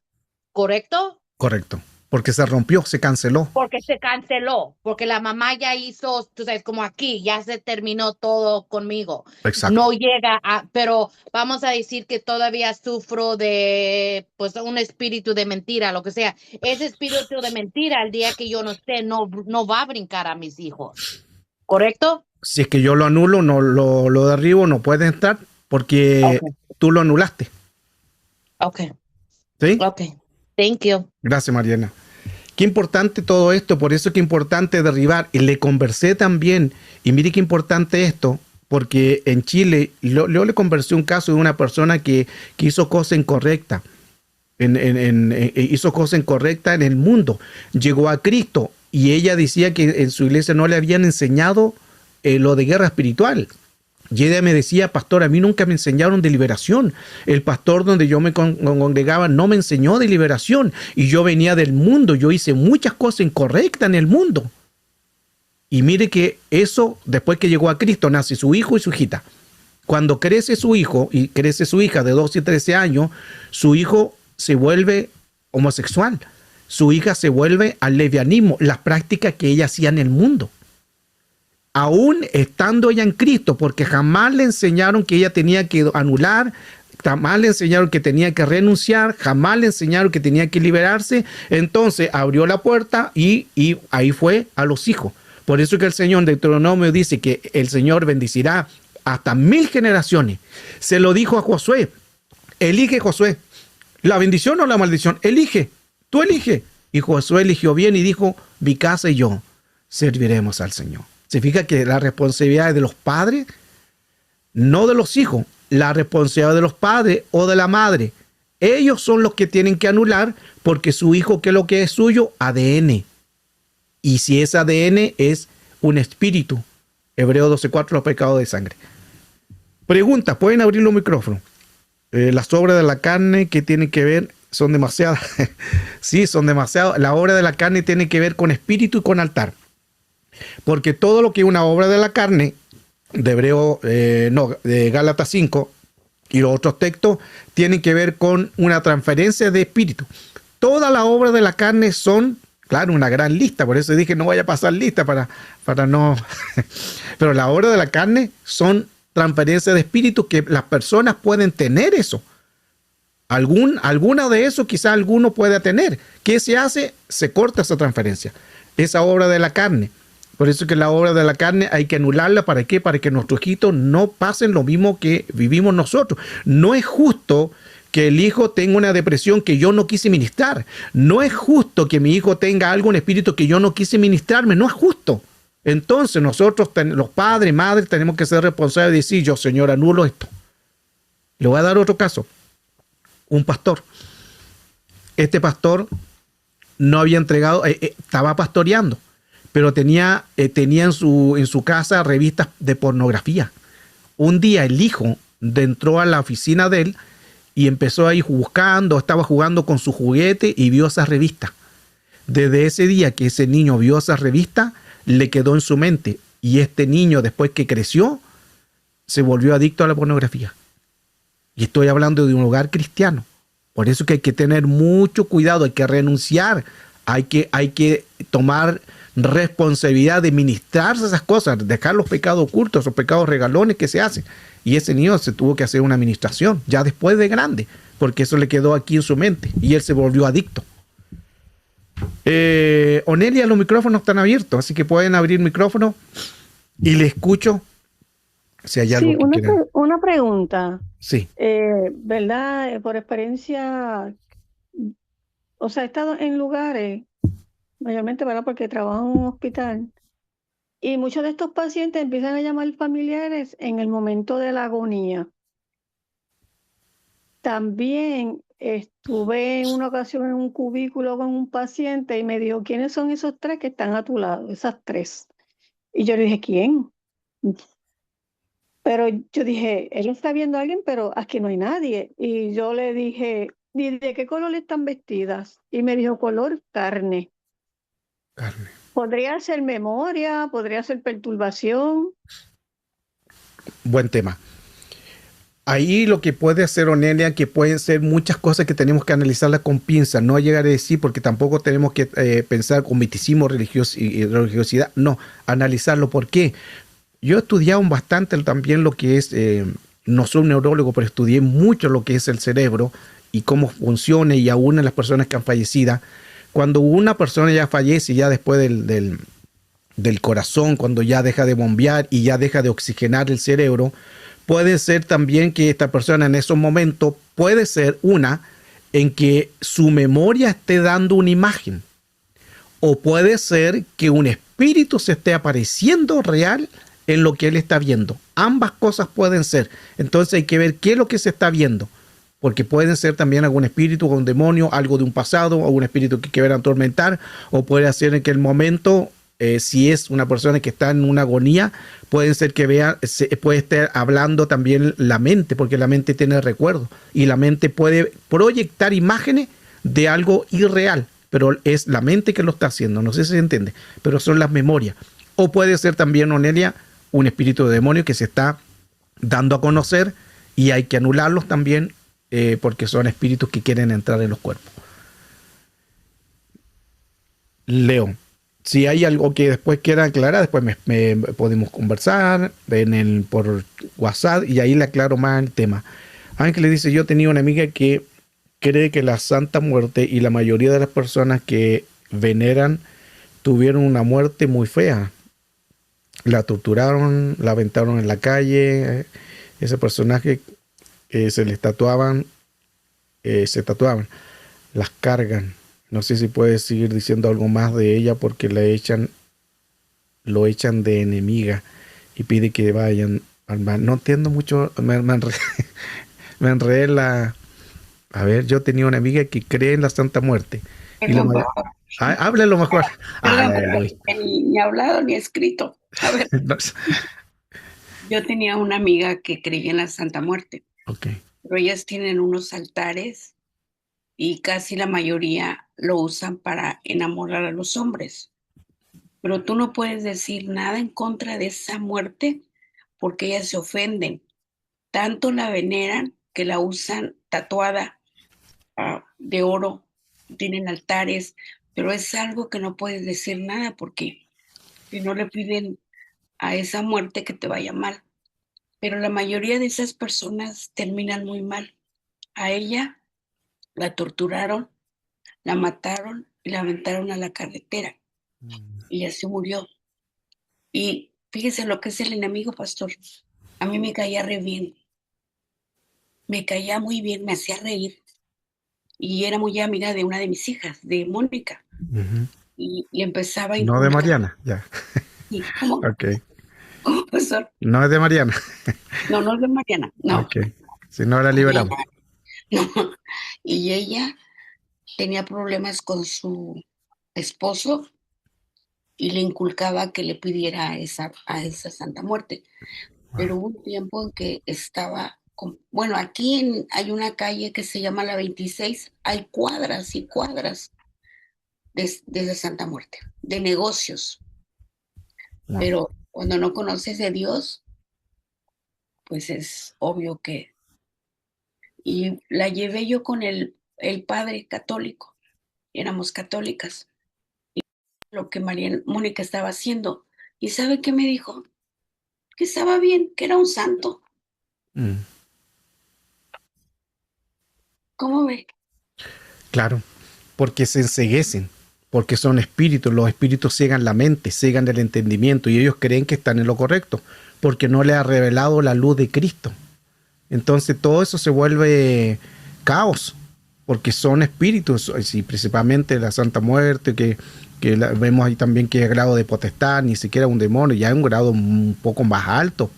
¿correcto? Correcto. Porque se rompió, se canceló. Porque se canceló, porque la mamá ya hizo, tú sabes, como aquí, ya se terminó todo conmigo. Exacto. No llega pero vamos a decir que todavía sufro de, pues, un espíritu de mentira, lo que sea. Ese espíritu de mentira, el día que yo no esté, no va a brincar a mis hijos, ¿correcto? Si es que yo lo anulo, no lo derribo, no puede entrar porque Okay, tú lo anulaste. okay, ¿Sí? okay. Thank you. Gracias, Mariana. Qué importante todo esto, por eso es que es importante derribar. Y le conversé también, y mire qué importante esto, porque en Chile, yo le conversé un caso de una persona que hizo cosas incorrectas, hizo cosas incorrectas en el mundo. Llegó a Cristo y ella decía que en su iglesia no le habían enseñado lo de guerra espiritual. Y ella me decía, pastor, a mí nunca me enseñaron de liberación. El pastor donde yo me congregaba no me enseñó de liberación. Y yo venía del mundo, yo hice muchas cosas incorrectas en el mundo. Y mire que eso, después que llegó a Cristo, nace su hijo y su hijita. Cuando crece su hijo y crece su hija de 12 y 13 años, su hijo se vuelve homosexual. Su hija se vuelve al lesbianismo, las prácticas que ella hacía en el mundo, aún estando ella en Cristo, porque jamás le enseñaron que ella tenía que anular, jamás le enseñaron que tenía que renunciar, jamás le enseñaron que tenía que liberarse. Entonces abrió la puerta y ahí fue a los hijos. Por eso que el Señor en Deuteronomio dice que el Señor bendecirá hasta 1000 generaciones. Se lo dijo a Josué: elige, Josué, la bendición o la maldición, elige, tú elige. Y Josué eligió bien y dijo: mi casa y yo serviremos al Señor. Se fija que la responsabilidad es de los padres, no de los hijos. La responsabilidad de los padres o de la madre. Ellos son los que tienen que anular, porque su hijo, ¿qué es lo que es suyo? ADN. Y si ese ADN es un espíritu. Hebreo 12:4, los pecados de sangre. Pregunta, ¿pueden abrir los micrófonos? Las obras de la carne que tienen que ver son demasiadas. Sí, son demasiadas. La obra de la carne tiene que ver con espíritu y con altar. Porque todo lo que es una obra de la carne, de Hebreo, de Gálatas 5 y los otros textos, tienen que ver con una transferencia de espíritu. Toda la obra de la carne son, claro, una gran lista, por eso dije no vaya a pasar lista para no... Pero la obra de la carne son transferencias de espíritu que las personas pueden tener eso. Alguna de eso quizá alguno pueda tener. ¿Qué se hace? Se corta esa transferencia, esa obra de la carne. Por eso que la obra de la carne hay que anularla. ¿Para qué? Para que nuestros hijitos no pasen lo mismo que vivimos nosotros. No es justo que el hijo tenga una depresión que yo no quise ministrar. No es justo que mi hijo tenga algo, un espíritu que yo no quise ministrarme. No es justo. Entonces nosotros, los padres, madres, tenemos que ser responsables y decir, yo, Señor, anulo esto. Le voy a dar otro caso. Un pastor. Este pastor no había entregado, estaba pastoreando, pero tenía en su casa revistas de pornografía. Un día el hijo entró a la oficina de él y empezó ahí buscando, estaba jugando con su juguete y vio esas revistas. Desde ese día que ese niño vio esas revistas, le quedó en su mente. Y este niño, después que creció, se volvió adicto a la pornografía. Y estoy hablando de un hogar cristiano. Por eso que hay que tener mucho cuidado, hay que renunciar, hay que tomar responsabilidad de ministrarse esas cosas, dejar los pecados ocultos, los pecados regalones que se hacen. Y ese niño se tuvo que hacer una administración, ya después de grande, porque eso le quedó aquí en su mente y él se volvió adicto. Onelia, los micrófonos están abiertos, así que pueden abrir micrófono y le escucho si hay algo Sí, que quieran. una pregunta, Sí, ¿verdad? Por experiencia, o sea, he estado en lugares, mayormente, ¿verdad? Porque trabajo en un hospital, y muchos de estos pacientes empiezan a llamar familiares en el momento de la agonía. También estuve en una ocasión en un cubículo con un paciente y me dijo, ¿quiénes son esos tres que están a tu lado? Esas tres. Y yo le dije, ¿quién? Pero yo dije, él está viendo a alguien, pero aquí no hay nadie. Y yo le dije, ¿y de qué color están vestidas? Y me dijo, color carne. carne. Podría ser memoria, podría ser perturbación. Buen tema. Ahí lo que puede hacer Onelia, que pueden ser muchas cosas que tenemos que analizarlas con pinzas, no llegar a decir, porque tampoco tenemos que pensar con miticismo y religiosidad, no, analizarlo. ¿Por qué? Yo he estudiado bastante también lo que es, no soy un neurólogo, pero estudié mucho lo que es el cerebro y cómo funciona, y aún en las personas que han fallecido. Cuando una persona ya fallece, ya después del corazón, cuando ya deja de bombear y ya deja de oxigenar el cerebro, puede ser también que esta persona en esos momentos, puede ser una en que su memoria esté dando una imagen, o puede ser que un espíritu se esté apareciendo real en lo que él está viendo. Ambas cosas pueden ser. Entonces hay que ver qué es lo que se está viendo, porque pueden ser también algún espíritu o un demonio, algo de un pasado, o un espíritu que quiera atormentar, o puede ser en que el momento, si es una persona que está en una agonía, puede ser que puede estar hablando también la mente, porque la mente tiene recuerdos y la mente puede proyectar imágenes de algo irreal, pero es la mente que lo está haciendo. No sé si se entiende, pero son las memorias. O puede ser también, Onelia, un espíritu de demonio que se está dando a conocer, y hay que anularlos también, porque son espíritus que quieren entrar en los cuerpos. Leo, si hay algo que después quiera aclarar, después me podemos conversar por WhatsApp y ahí le aclaro más el tema. Ángel le dice, yo tenía una amiga que cree que la Santa Muerte y la mayoría de las personas que veneran tuvieron una muerte muy fea. La torturaron, la aventaron en la calle. Ese personaje se les tatuaban, se tatuaban, las cargan. No sé si puedes seguir diciendo algo más de ella, porque lo echan de enemiga y pide que vayan al mar. No entiendo mucho, me enredé la... A ver, yo tenía una amiga que cree en la Santa Muerte. Y la Perdón, pastor. háblelo mejor. Perdón, ni hablado ni escrito. A ver, No, yo tenía una amiga que creía en la Santa Muerte, ok. pero ellas tienen unos altares y casi la mayoría lo usan para enamorar a los hombres. Pero tú no puedes decir nada en contra de esa muerte porque ellas se ofenden. Tanto la veneran que la usan tatuada de oro, tienen altares, pero es algo que no puedes decir nada porque si no le piden a esa muerte que te vaya mal. Pero la mayoría de esas personas terminan muy mal. A ella la torturaron, la mataron y la aventaron a la carretera. Y así murió. Y fíjese lo que es el enemigo, pastor. A mí me caía re bien. Me caía muy bien, me hacía reír. Y era muy amiga de una de mis hijas, de Mónica. Y empezaba a No de inculcar. Mariana, ya. ¿Y cómo? Ok. ¿Cómo, pastor? No es de Mariana. No, no es de Mariana, no. Ok. Si no, la liberamos. No. Y ella tenía problemas con su esposo y le inculcaba que le pidiera a esa Santa Muerte. Pero hubo un tiempo en que estaba, bueno, aquí hay una calle que se llama la 26, hay cuadras y cuadras de esa Santa Muerte, de negocios. Pero cuando no conoces de Dios, pues es obvio que... Y la llevé yo con el padre católico, éramos católicas, y lo que María Mónica estaba haciendo. ¿Y sabe qué me dijo? Que estaba bien, que era un santo. ¿Cómo ve? Claro, porque se enceguecen, porque son espíritus, los espíritus ciegan la mente, ciegan el entendimiento y ellos creen que están en lo correcto, porque no le ha revelado la luz de Cristo. Entonces todo eso se vuelve caos, porque son espíritus, y principalmente la Santa Muerte, que vemos ahí también que es grado de potestad, ni siquiera un demonio, ya es un grado un poco más alto,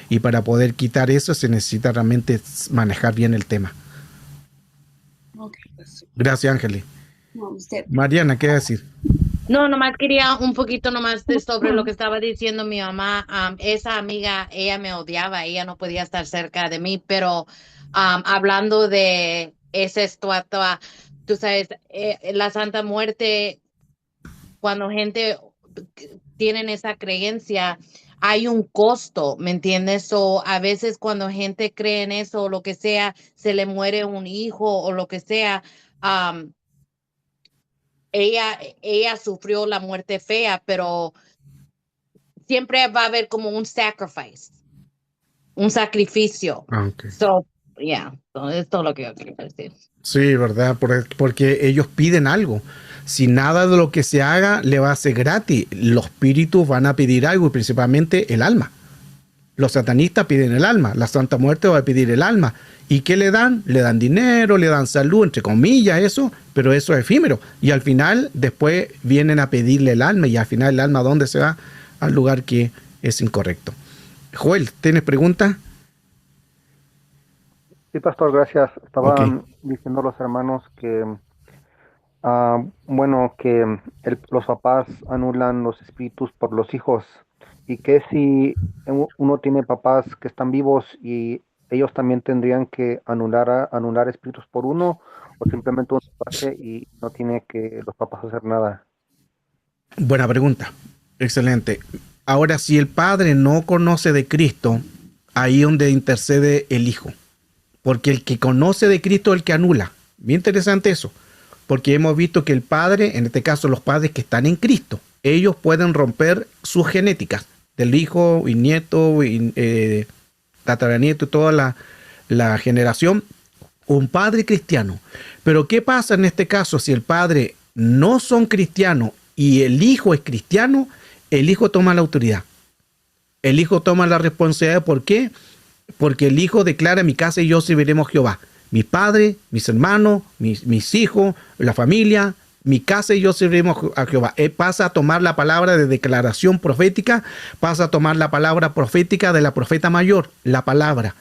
y para poder quitar eso se necesita realmente manejar bien el tema. Okay, pues. Gracias, Ángeles. No, usted. Mariana, ¿qué decir? No, nomás quería un poquito nomás sobre lo que estaba diciendo mi mamá. Esa amiga, ella me odiaba, ella no podía estar cerca de mí, pero hablando de esa estatua, tú sabes, la Santa Muerte, cuando gente tiene esa creencia, hay un costo, ¿me entiendes? O a veces cuando gente cree en eso o lo que sea, se le muere un hijo o lo que sea, ella sufrió la muerte fea, pero siempre va a haber como un sacrificio. Okay. So, yeah, es todo lo que yo quiero decir. Sí, ¿verdad? Porque ellos piden algo. Si nada de lo que se haga le va a ser gratis, los espíritus van a pedir algo, y principalmente el alma. Los satanistas piden el alma, la Santa Muerte va a pedir el alma. ¿Y qué le dan? Le dan dinero, le dan salud, entre comillas, eso, pero eso es efímero. Y al final, después vienen a pedirle el alma, y al final el alma, ¿dónde se va? Al lugar que es incorrecto. Joel, ¿tienes preguntas? Sí, pastor, gracias. Estaban diciendo los hermanos que, bueno, que los papás anulan los espíritus por los hijos, y que si uno tiene papás que están vivos y ellos también tendrían que anular espíritus por uno, o simplemente uno parte y no tiene que los papás hacer nada. Buena pregunta. Excelente. Ahora, si el padre no conoce de Cristo, ahí es donde intercede el hijo. Porque el que conoce de Cristo es el que anula. Bien interesante eso. Porque hemos visto que el padre, en este caso los padres que están en Cristo, ellos pueden romper sus genéticas del hijo y nieto y tataranieto y toda la generación. Un padre cristiano. Pero ¿qué pasa en este caso si el padre no son cristianos y el hijo es cristiano? El hijo toma la autoridad. El hijo toma la responsabilidad. ¿Por qué? Porque el hijo declara: mi casa y yo serviremos a Jehová. Mi padre, mis hermanos, mis hijos, la familia, mi casa y yo serviremos a Jehová. Él pasa a tomar la palabra de declaración profética, pasa a tomar la palabra profética de la profeta mayor, la palabra.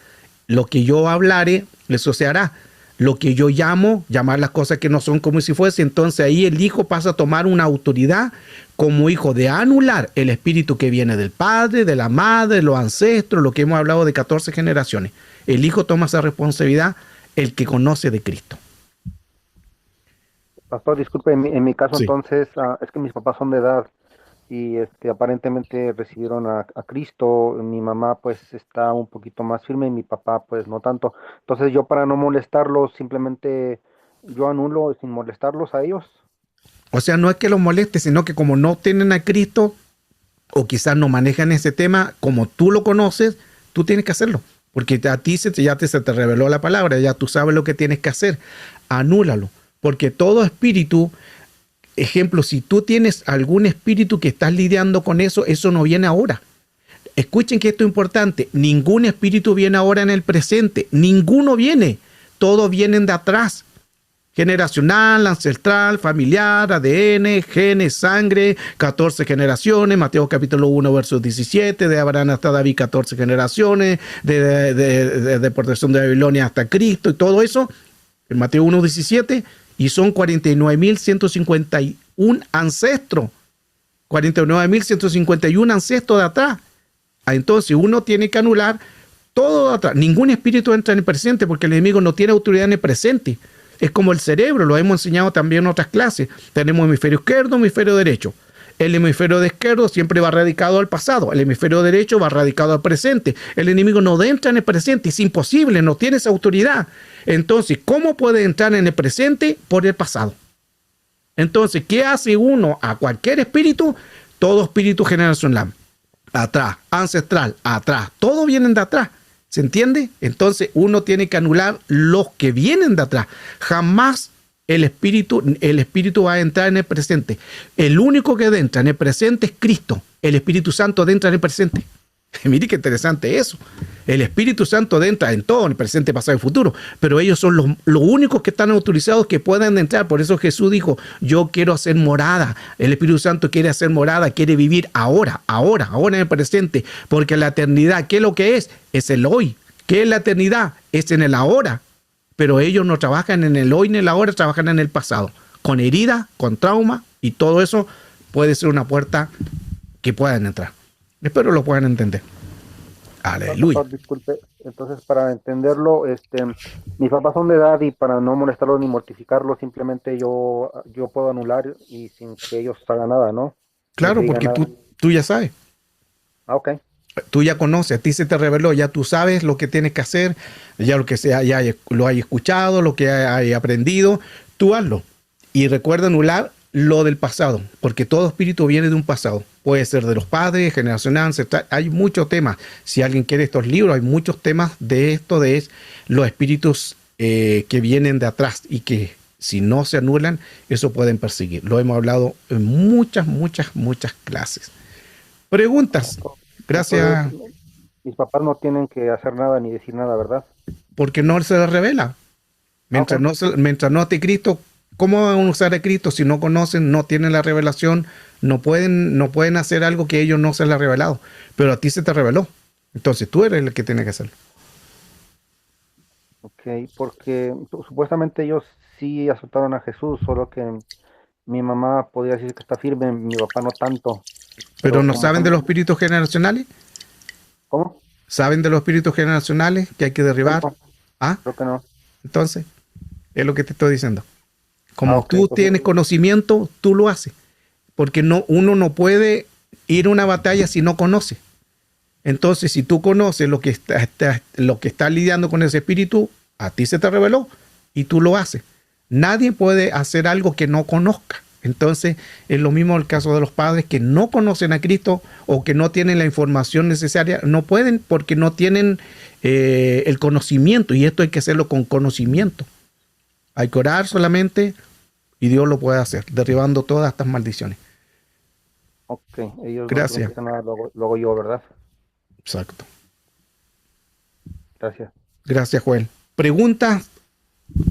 Lo que yo hablare, eso se hará. Lo que yo llamar las cosas que no son como si fuese. Entonces ahí el hijo pasa a tomar una autoridad como hijo de anular el espíritu que viene del padre, de la madre, de los ancestros, lo que hemos hablado de 14 generaciones. El hijo toma esa responsabilidad, el que conoce de Cristo. Pastor, disculpe, en mi caso, Sí. entonces, es que mis papás son de edad y aparentemente recibieron a Cristo. Mi mamá pues está un poquito más firme y mi papá pues no tanto. Entonces yo, para no molestarlos, simplemente yo anulo sin molestarlos a ellos. O sea, no es que los moleste, sino que como no tienen a Cristo, o quizás no manejan ese tema como tú lo conoces, tú tienes que hacerlo. porque a ti se te reveló la palabra, ya tú sabes lo que tienes que hacer. Anúlalo, porque todo espíritu, ejemplo, si tú tienes algún espíritu que estás lidiando con eso, eso no viene ahora. Escuchen que esto es importante, ningún espíritu viene ahora en el presente, ninguno viene, todos vienen de atrás. Generacional, ancestral, familiar, ADN, genes, sangre, 14 generaciones, Mateo capítulo 1, versos 17, de Abraham hasta David, 14 generaciones, de deportación de Babilonia hasta Cristo y todo eso, en Mateo 1, 17, y son 49.151 ancestros, 49.151 ancestros de atrás. Entonces uno tiene que anular todo de atrás. Ningún espíritu entra en el presente porque el enemigo no tiene autoridad en el presente. Es como el cerebro, lo hemos enseñado también en otras clases. Tenemos hemisferio izquierdo, hemisferio derecho. El hemisferio izquierdo siempre va radicado al pasado. El hemisferio derecho va radicado al presente. El enemigo no entra en el presente. Es imposible, no tiene esa autoridad. Entonces, ¿cómo puede entrar en el presente? Por el pasado. Entonces, ¿qué hace uno a cualquier espíritu? Todo espíritu generacional. Atrás, ancestral, atrás. Todos vienen de atrás. ¿Se entiende? Entonces uno tiene que anular los que vienen de atrás. Jamás el espíritu va a entrar en el presente. El único que entra en el presente es Cristo. El Espíritu Santo entra en el presente. Mire qué interesante eso. El Espíritu Santo entra en todo, en el presente, pasado y futuro. Pero ellos son los únicos que están autorizados que puedan entrar. Por eso Jesús dijo, yo quiero hacer morada. El Espíritu Santo quiere hacer morada, quiere vivir ahora en el presente. Porque la eternidad, ¿qué es lo que es? Es el hoy. ¿Qué es la eternidad? Es en el ahora. Pero ellos no trabajan en el hoy ni en el ahora, trabajan en el pasado. Con herida, con trauma, y todo eso puede ser una puerta que puedan entrar. Espero lo puedan entender. Aleluya. Pastor, disculpe, entonces para entenderlo, mis papás son de edad y para no molestarlos ni mortificarlos, simplemente yo puedo anular y sin que ellos hagan nada, ¿no? Claro, No porque nada. tú ya sabes. Ah, ok. Tú ya conoces, a ti se te reveló, ya tú sabes lo que tienes que hacer, ya lo que sea, ya lo hay escuchado, lo que hay aprendido, tú hazlo. Y recuerda anular lo del pasado, porque todo espíritu viene de un pasado. Puede ser de los padres, generacional, ancestral, hay muchos temas. Si alguien quiere estos libros, hay muchos temas de esto, de los espíritus que vienen de atrás y que si no se anulan, eso pueden perseguir. Lo hemos hablado en muchas clases. Preguntas. Gracias. Entonces, mis papás no tienen que hacer nada ni decir nada, ¿verdad? Porque no se les revela. Mientras no esté Cristo, ¿cómo van a usar a Cristo si no conocen, no tienen la revelación? No pueden hacer algo que ellos no se les ha revelado. Pero a ti se te reveló. Entonces tú eres el que tiene que hacerlo. Ok, porque supuestamente ellos sí aceptaron a Jesús, solo que mi mamá podría decir que está firme, mi papá no tanto. Pero no como saben de los espíritus generacionales. ¿Cómo? ¿Saben de los espíritus generacionales que hay que derribar? No, ¿Ah? creo que no. Entonces, es lo que te estoy diciendo. Como ok, tú entonces, tienes conocimiento, tú lo haces. Porque uno no puede ir a una batalla si no conoce. Entonces, si tú conoces lo que está lidiando con ese espíritu, a ti se te reveló y tú lo haces. Nadie puede hacer algo que no conozca. Entonces, es lo mismo el caso de los padres que no conocen a Cristo o que no tienen la información necesaria. No pueden porque no tienen el conocimiento, y esto hay que hacerlo con conocimiento. Hay que orar solamente y Dios lo puede hacer, derribando todas estas maldiciones. ok, ellos Gracias. no dicen nada, lo hago yo, ¿verdad? Exacto. Gracias. Gracias, Joel. Preguntas.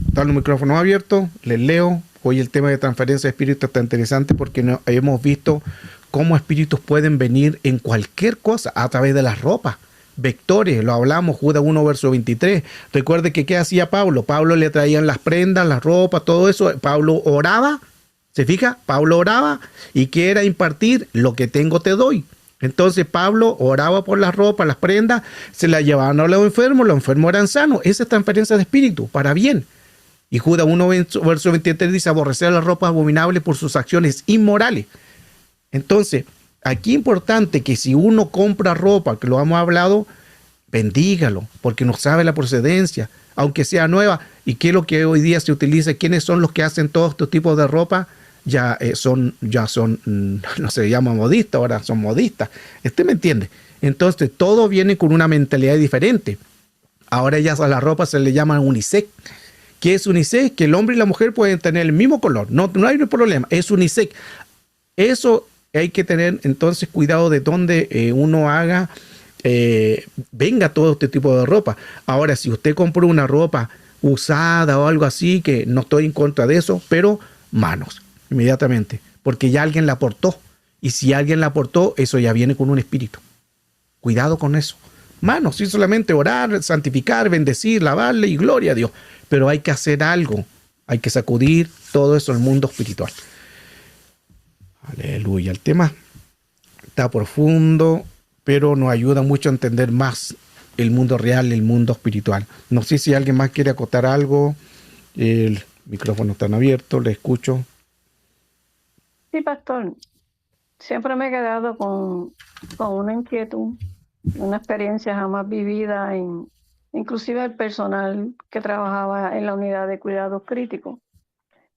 Están los micrófonos abiertos, les leo. Hoy el tema de transferencia de espíritus está interesante porque hemos visto cómo espíritus pueden venir en cualquier cosa a través de las ropas. Vectores, lo hablamos, Judas 1, verso 23. Recuerde que ¿qué hacía Pablo? Pablo le traían las prendas, las ropas, todo eso. Pablo oraba, ¿se fija? Pablo oraba y ¿qué era impartir? Lo que tengo te doy. Entonces Pablo oraba por las ropas, las prendas, se las llevaban a los enfermos eran sanos. Esa es transferencia de espíritu, para bien. Y Judas 1, verso 23 dice, aborrecer las ropas abominables por sus acciones inmorales. Entonces, aquí es importante que si uno compra ropa, que lo hemos hablado, bendígalo, porque no sabe la procedencia, aunque sea nueva. ¿Y qué es lo que hoy día se utiliza? ¿Quiénes son los que hacen todos estos tipos de ropa? Ya son, no se llama modistas, ahora son modistas. ¿Me entiende? Entonces, todo viene con una mentalidad diferente. Ahora ya a la ropa se le llama unisex. ¿Qué es unisex? Que el hombre y la mujer pueden tener el mismo color. No hay problema. Es unisex. Eso hay que tener entonces cuidado de dónde uno haga, venga todo este tipo de ropa. Ahora, si usted compró una ropa usada o algo así, que no estoy en contra de eso, pero manos, inmediatamente, porque ya alguien la aportó. Y si alguien la aportó, eso ya viene con un espíritu. Cuidado con eso. Manos, sí, solamente orar, santificar, bendecir, lavarle y gloria a Dios. Pero hay que hacer algo. Hay que sacudir todo eso al mundo espiritual. Aleluya. El tema está profundo, pero nos ayuda mucho a entender más el mundo real, el mundo espiritual. No sé si alguien más quiere acotar algo. El micrófono está abierto, le escucho. Sí, pastor. Siempre me he quedado con una inquietud, una experiencia jamás vivida, inclusive el personal que trabajaba en la unidad de cuidados críticos.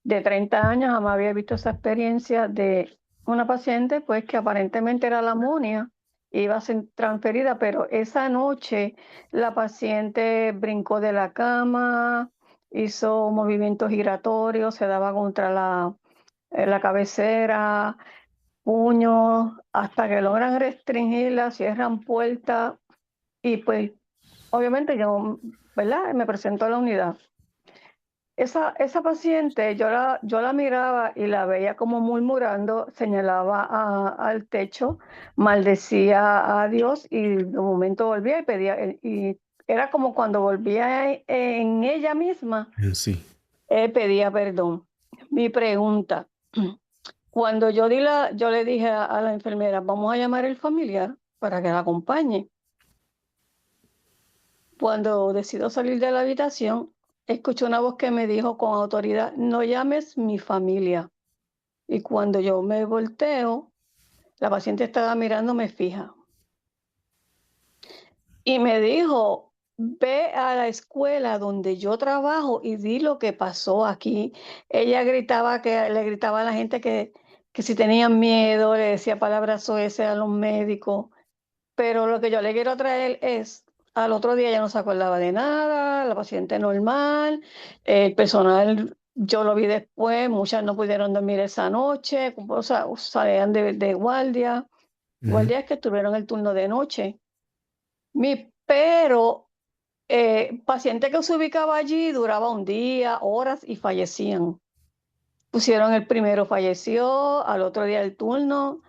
De 30 años jamás había visto esa experiencia de una paciente pues que aparentemente era la amonia, iba a ser transferida, pero esa noche la paciente brincó de la cama, hizo movimientos giratorios, se daba contra la cabecera, puños, hasta que logran restringirla, cierran puertas y pues obviamente yo, ¿verdad? Me presento a la unidad. Esa paciente, yo la miraba y la veía como murmurando, señalaba al techo, maldecía a Dios y de un momento volvía y pedía, y era como cuando volvía en ella misma, Sí. pedía perdón. Mi pregunta, cuando yo le dije a la enfermera, vamos a llamar al familiar para que la acompañe. Cuando decido salir de la habitación, escuché una voz que me dijo con autoridad, no llames mi familia. Y cuando yo me volteo, la paciente estaba mirándome fija. Y me dijo, ve a la escuela donde yo trabajo y di lo que pasó aquí. Ella le gritaba a la gente que si tenían miedo, le decía palabras soeces a los médicos. Pero lo que yo le quiero traer es, al otro día ya no se acordaba de nada, la paciente normal, el personal, yo lo vi después, muchas no pudieron dormir esa noche, o sea, salían de guardia, guardias que tuvieron el turno de noche. Pero paciente que se ubicaba allí duraba un día, horas y fallecían. Pusieron el primero, falleció, al otro día el turno.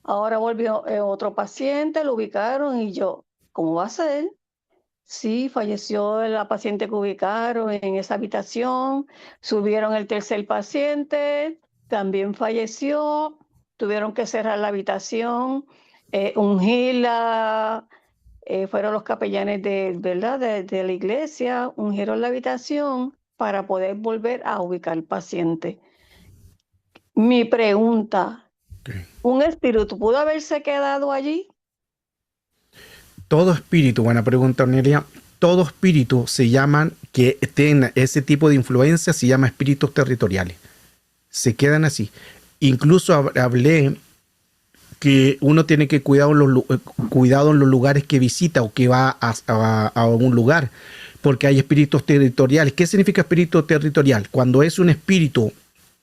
Ahora volvió otro paciente, lo ubicaron y yo, ¿cómo va a ser? Sí, falleció la paciente que ubicaron en esa habitación, subieron el tercer paciente, también falleció, tuvieron que cerrar la habitación, ungirla, fueron los capellanes ¿verdad? De la iglesia, ungieron la habitación para poder volver a ubicar al paciente. Mi pregunta, ¿un espíritu pudo haberse quedado allí? Todo espíritu, buena pregunta, Ornelia. Todo espíritu se llaman, que tenga ese tipo de influencia, se llama espíritus territoriales. Se quedan así. Incluso hablé que uno tiene que cuidado en los lugares que visita o que va a un lugar, porque hay espíritus territoriales. ¿Qué significa espíritu territorial? Cuando es un espíritu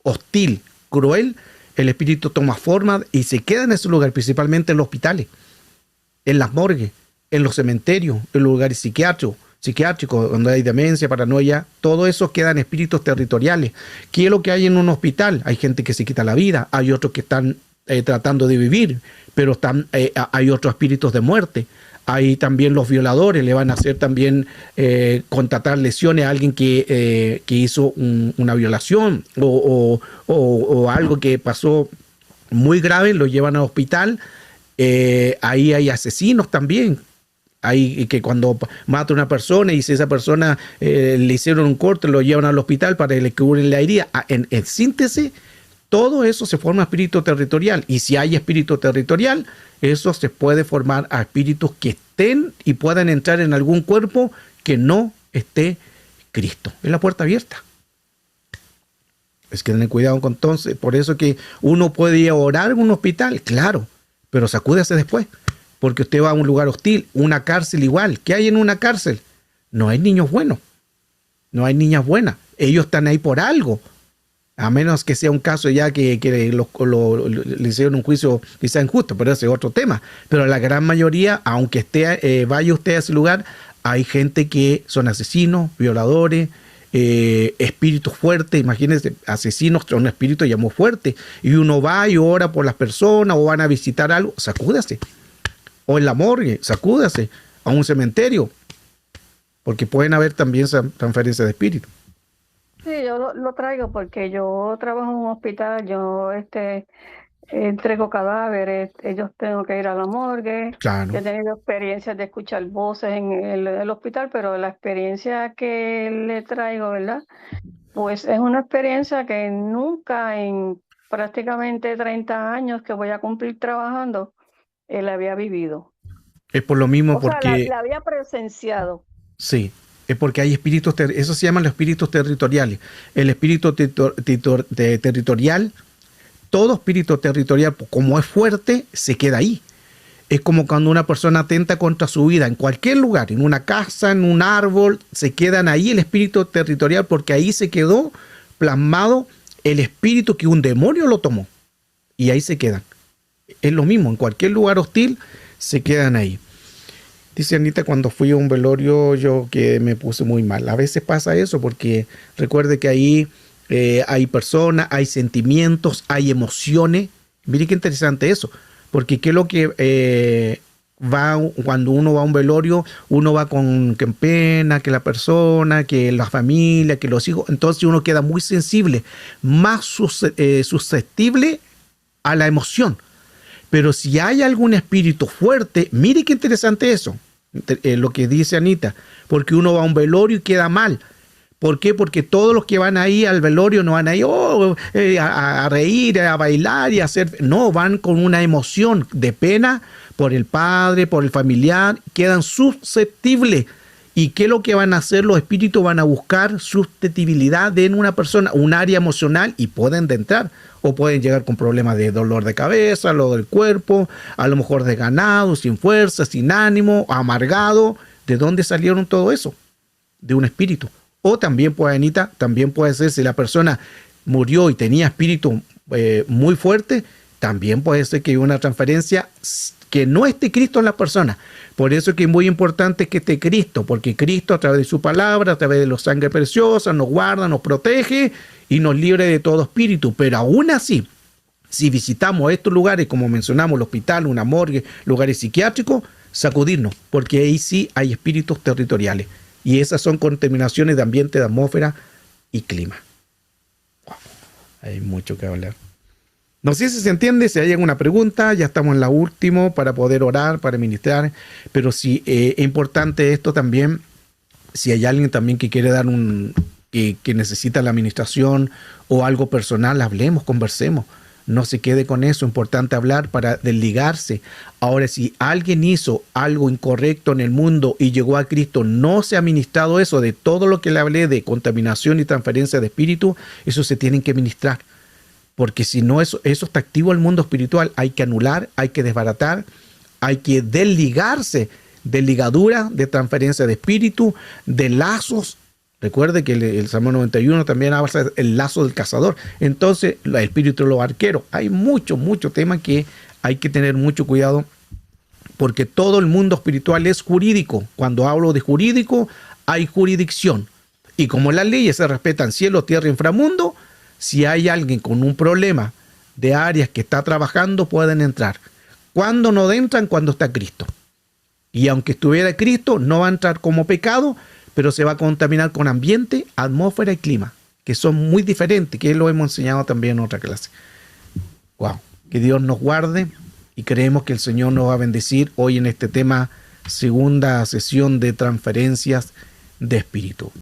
hostil, cruel, el espíritu toma forma y se queda en ese lugar, principalmente en los hospitales, en las morgues, en los cementerios, en los lugares psiquiátricos, donde hay demencia, paranoia, todo eso quedan espíritus territoriales. ¿Qué es lo que hay en un hospital? Hay gente que se quita la vida, hay otros que están tratando de vivir, pero hay otros espíritus de muerte. Hay también los violadores, le van a hacer también contratar lesiones a alguien que hizo una violación o algo que pasó muy grave, lo llevan al hospital. Ahí hay asesinos también. Hay que cuando mata a una persona y si esa persona le hicieron un corte, lo llevan al hospital para que le cubren la herida. En síntesis, todo eso se forma espíritu territorial. Y si hay espíritu territorial, eso se puede formar a espíritus que estén y puedan entrar en algún cuerpo que no esté Cristo. Es la puerta abierta. Es que tener cuidado con entonces. Por eso que uno puede ir a orar en un hospital, claro, pero sacúdase después. Porque usted va a un lugar hostil, una cárcel igual. ¿Qué hay en una cárcel? No hay niños buenos, no hay niñas buenas. Ellos están ahí por algo. A menos que sea un caso ya que le hicieron un juicio quizá injusto, pero ese es otro tema. Pero la gran mayoría, aunque vaya usted a ese lugar, hay gente que son asesinos, violadores, espíritus fuertes. Imagínense, asesinos son espíritus ya muy fuertes. Y uno va y ora por las personas o van a visitar algo, sacúdase. O en la morgue, sacúdase. A un cementerio. Porque pueden haber también transferencias de espíritu. Sí, yo lo traigo porque yo trabajo en un hospital, yo entrego cadáveres, ellos tengo que ir a la morgue. Claro. Yo he tenido experiencias de escuchar voces en el hospital, pero la experiencia que le traigo, ¿verdad? Pues es una experiencia que nunca en prácticamente 30 años que voy a cumplir trabajando, la había vivido. Es por lo mismo O sea, porque... la había presenciado. Sí, es porque hay espíritus, eso se llaman los espíritus territoriales. El espíritu territorial, todo espíritu territorial, como es fuerte, se queda ahí. Es como cuando una persona atenta contra su vida en cualquier lugar, en una casa, en un árbol, se quedan ahí el espíritu territorial porque ahí se quedó plasmado el espíritu que un demonio lo tomó. Y ahí se quedan. Es lo mismo, en cualquier lugar hostil se quedan ahí. Dice Anita, cuando fui a un velorio yo que me puse muy mal. A veces pasa eso porque recuerde que ahí hay personas, hay sentimientos, hay emociones. Mire qué interesante eso. Porque qué es lo que cuando uno va a un velorio, uno va con que pena, que la persona, que la familia, que los hijos. Entonces uno queda muy sensible, más susceptible a la emoción. Pero si hay algún espíritu fuerte, mire qué interesante eso, lo que dice Anita, porque uno va a un velorio y queda mal. ¿Por qué? Porque todos los que van ahí al velorio no van ahí a reír, a bailar y a hacer... No, van con una emoción de pena por el padre, por el familiar, quedan susceptibles. ¿Y qué es lo que van a hacer? Los espíritus van a buscar susceptibilidad en una persona, un área emocional, y pueden entrar. O pueden llegar con problemas de dolor de cabeza, lo del cuerpo, a lo mejor desganado, sin fuerza, sin ánimo, amargado. ¿De dónde salieron todo eso? De un espíritu. O también puede, Anita, también puede ser si la persona murió y tenía espíritu muy fuerte, también puede ser que haya una transferencia que no esté Cristo en la persona. Por eso es que es muy importante que esté Cristo, porque Cristo a través de su palabra, a través de la sangre preciosa, nos guarda, nos protege y nos libre de todo espíritu. Pero aún así, si visitamos estos lugares, como mencionamos, el hospital, una morgue, lugares psiquiátricos, sacudirnos, porque ahí sí hay espíritus territoriales. Y esas son contaminaciones de ambiente, de atmósfera y clima. Wow, hay mucho que hablar. No sé si se entiende, si hay alguna pregunta, ya estamos en la última para poder orar, para ministrar, pero sí es importante esto también, si hay alguien también que quiere dar que necesita la administración o algo personal, hablemos, conversemos. No se quede con eso, es importante hablar para desligarse. Ahora, si alguien hizo algo incorrecto en el mundo y llegó a Cristo, no se ha ministrado eso, de todo lo que le hablé de contaminación y transferencia de espíritu, eso se tiene que ministrar. Porque si no, eso está activo en el mundo espiritual. Hay que anular, hay que desbaratar, hay que desligarse de ligadura, de transferencia de espíritu, de lazos. Recuerde que el Salmo 91 también habla del lazo del cazador. Entonces, el espíritu de los arqueros. Hay mucho tema que hay que tener mucho cuidado, porque todo el mundo espiritual es jurídico. Cuando hablo de jurídico, hay jurisdicción. Y como las leyes se respetan cielo, tierra e inframundo, si hay alguien con un problema de áreas que está trabajando, pueden entrar. ¿Cuándo no entran? Cuando está Cristo. Y aunque estuviera Cristo, no va a entrar como pecado, pero se va a contaminar con ambiente, atmósfera y clima, que son muy diferentes, que lo hemos enseñado también en otra clase. Wow, que Dios nos guarde y creemos que el Señor nos va a bendecir hoy en este tema, segunda sesión de transferencias de espíritu.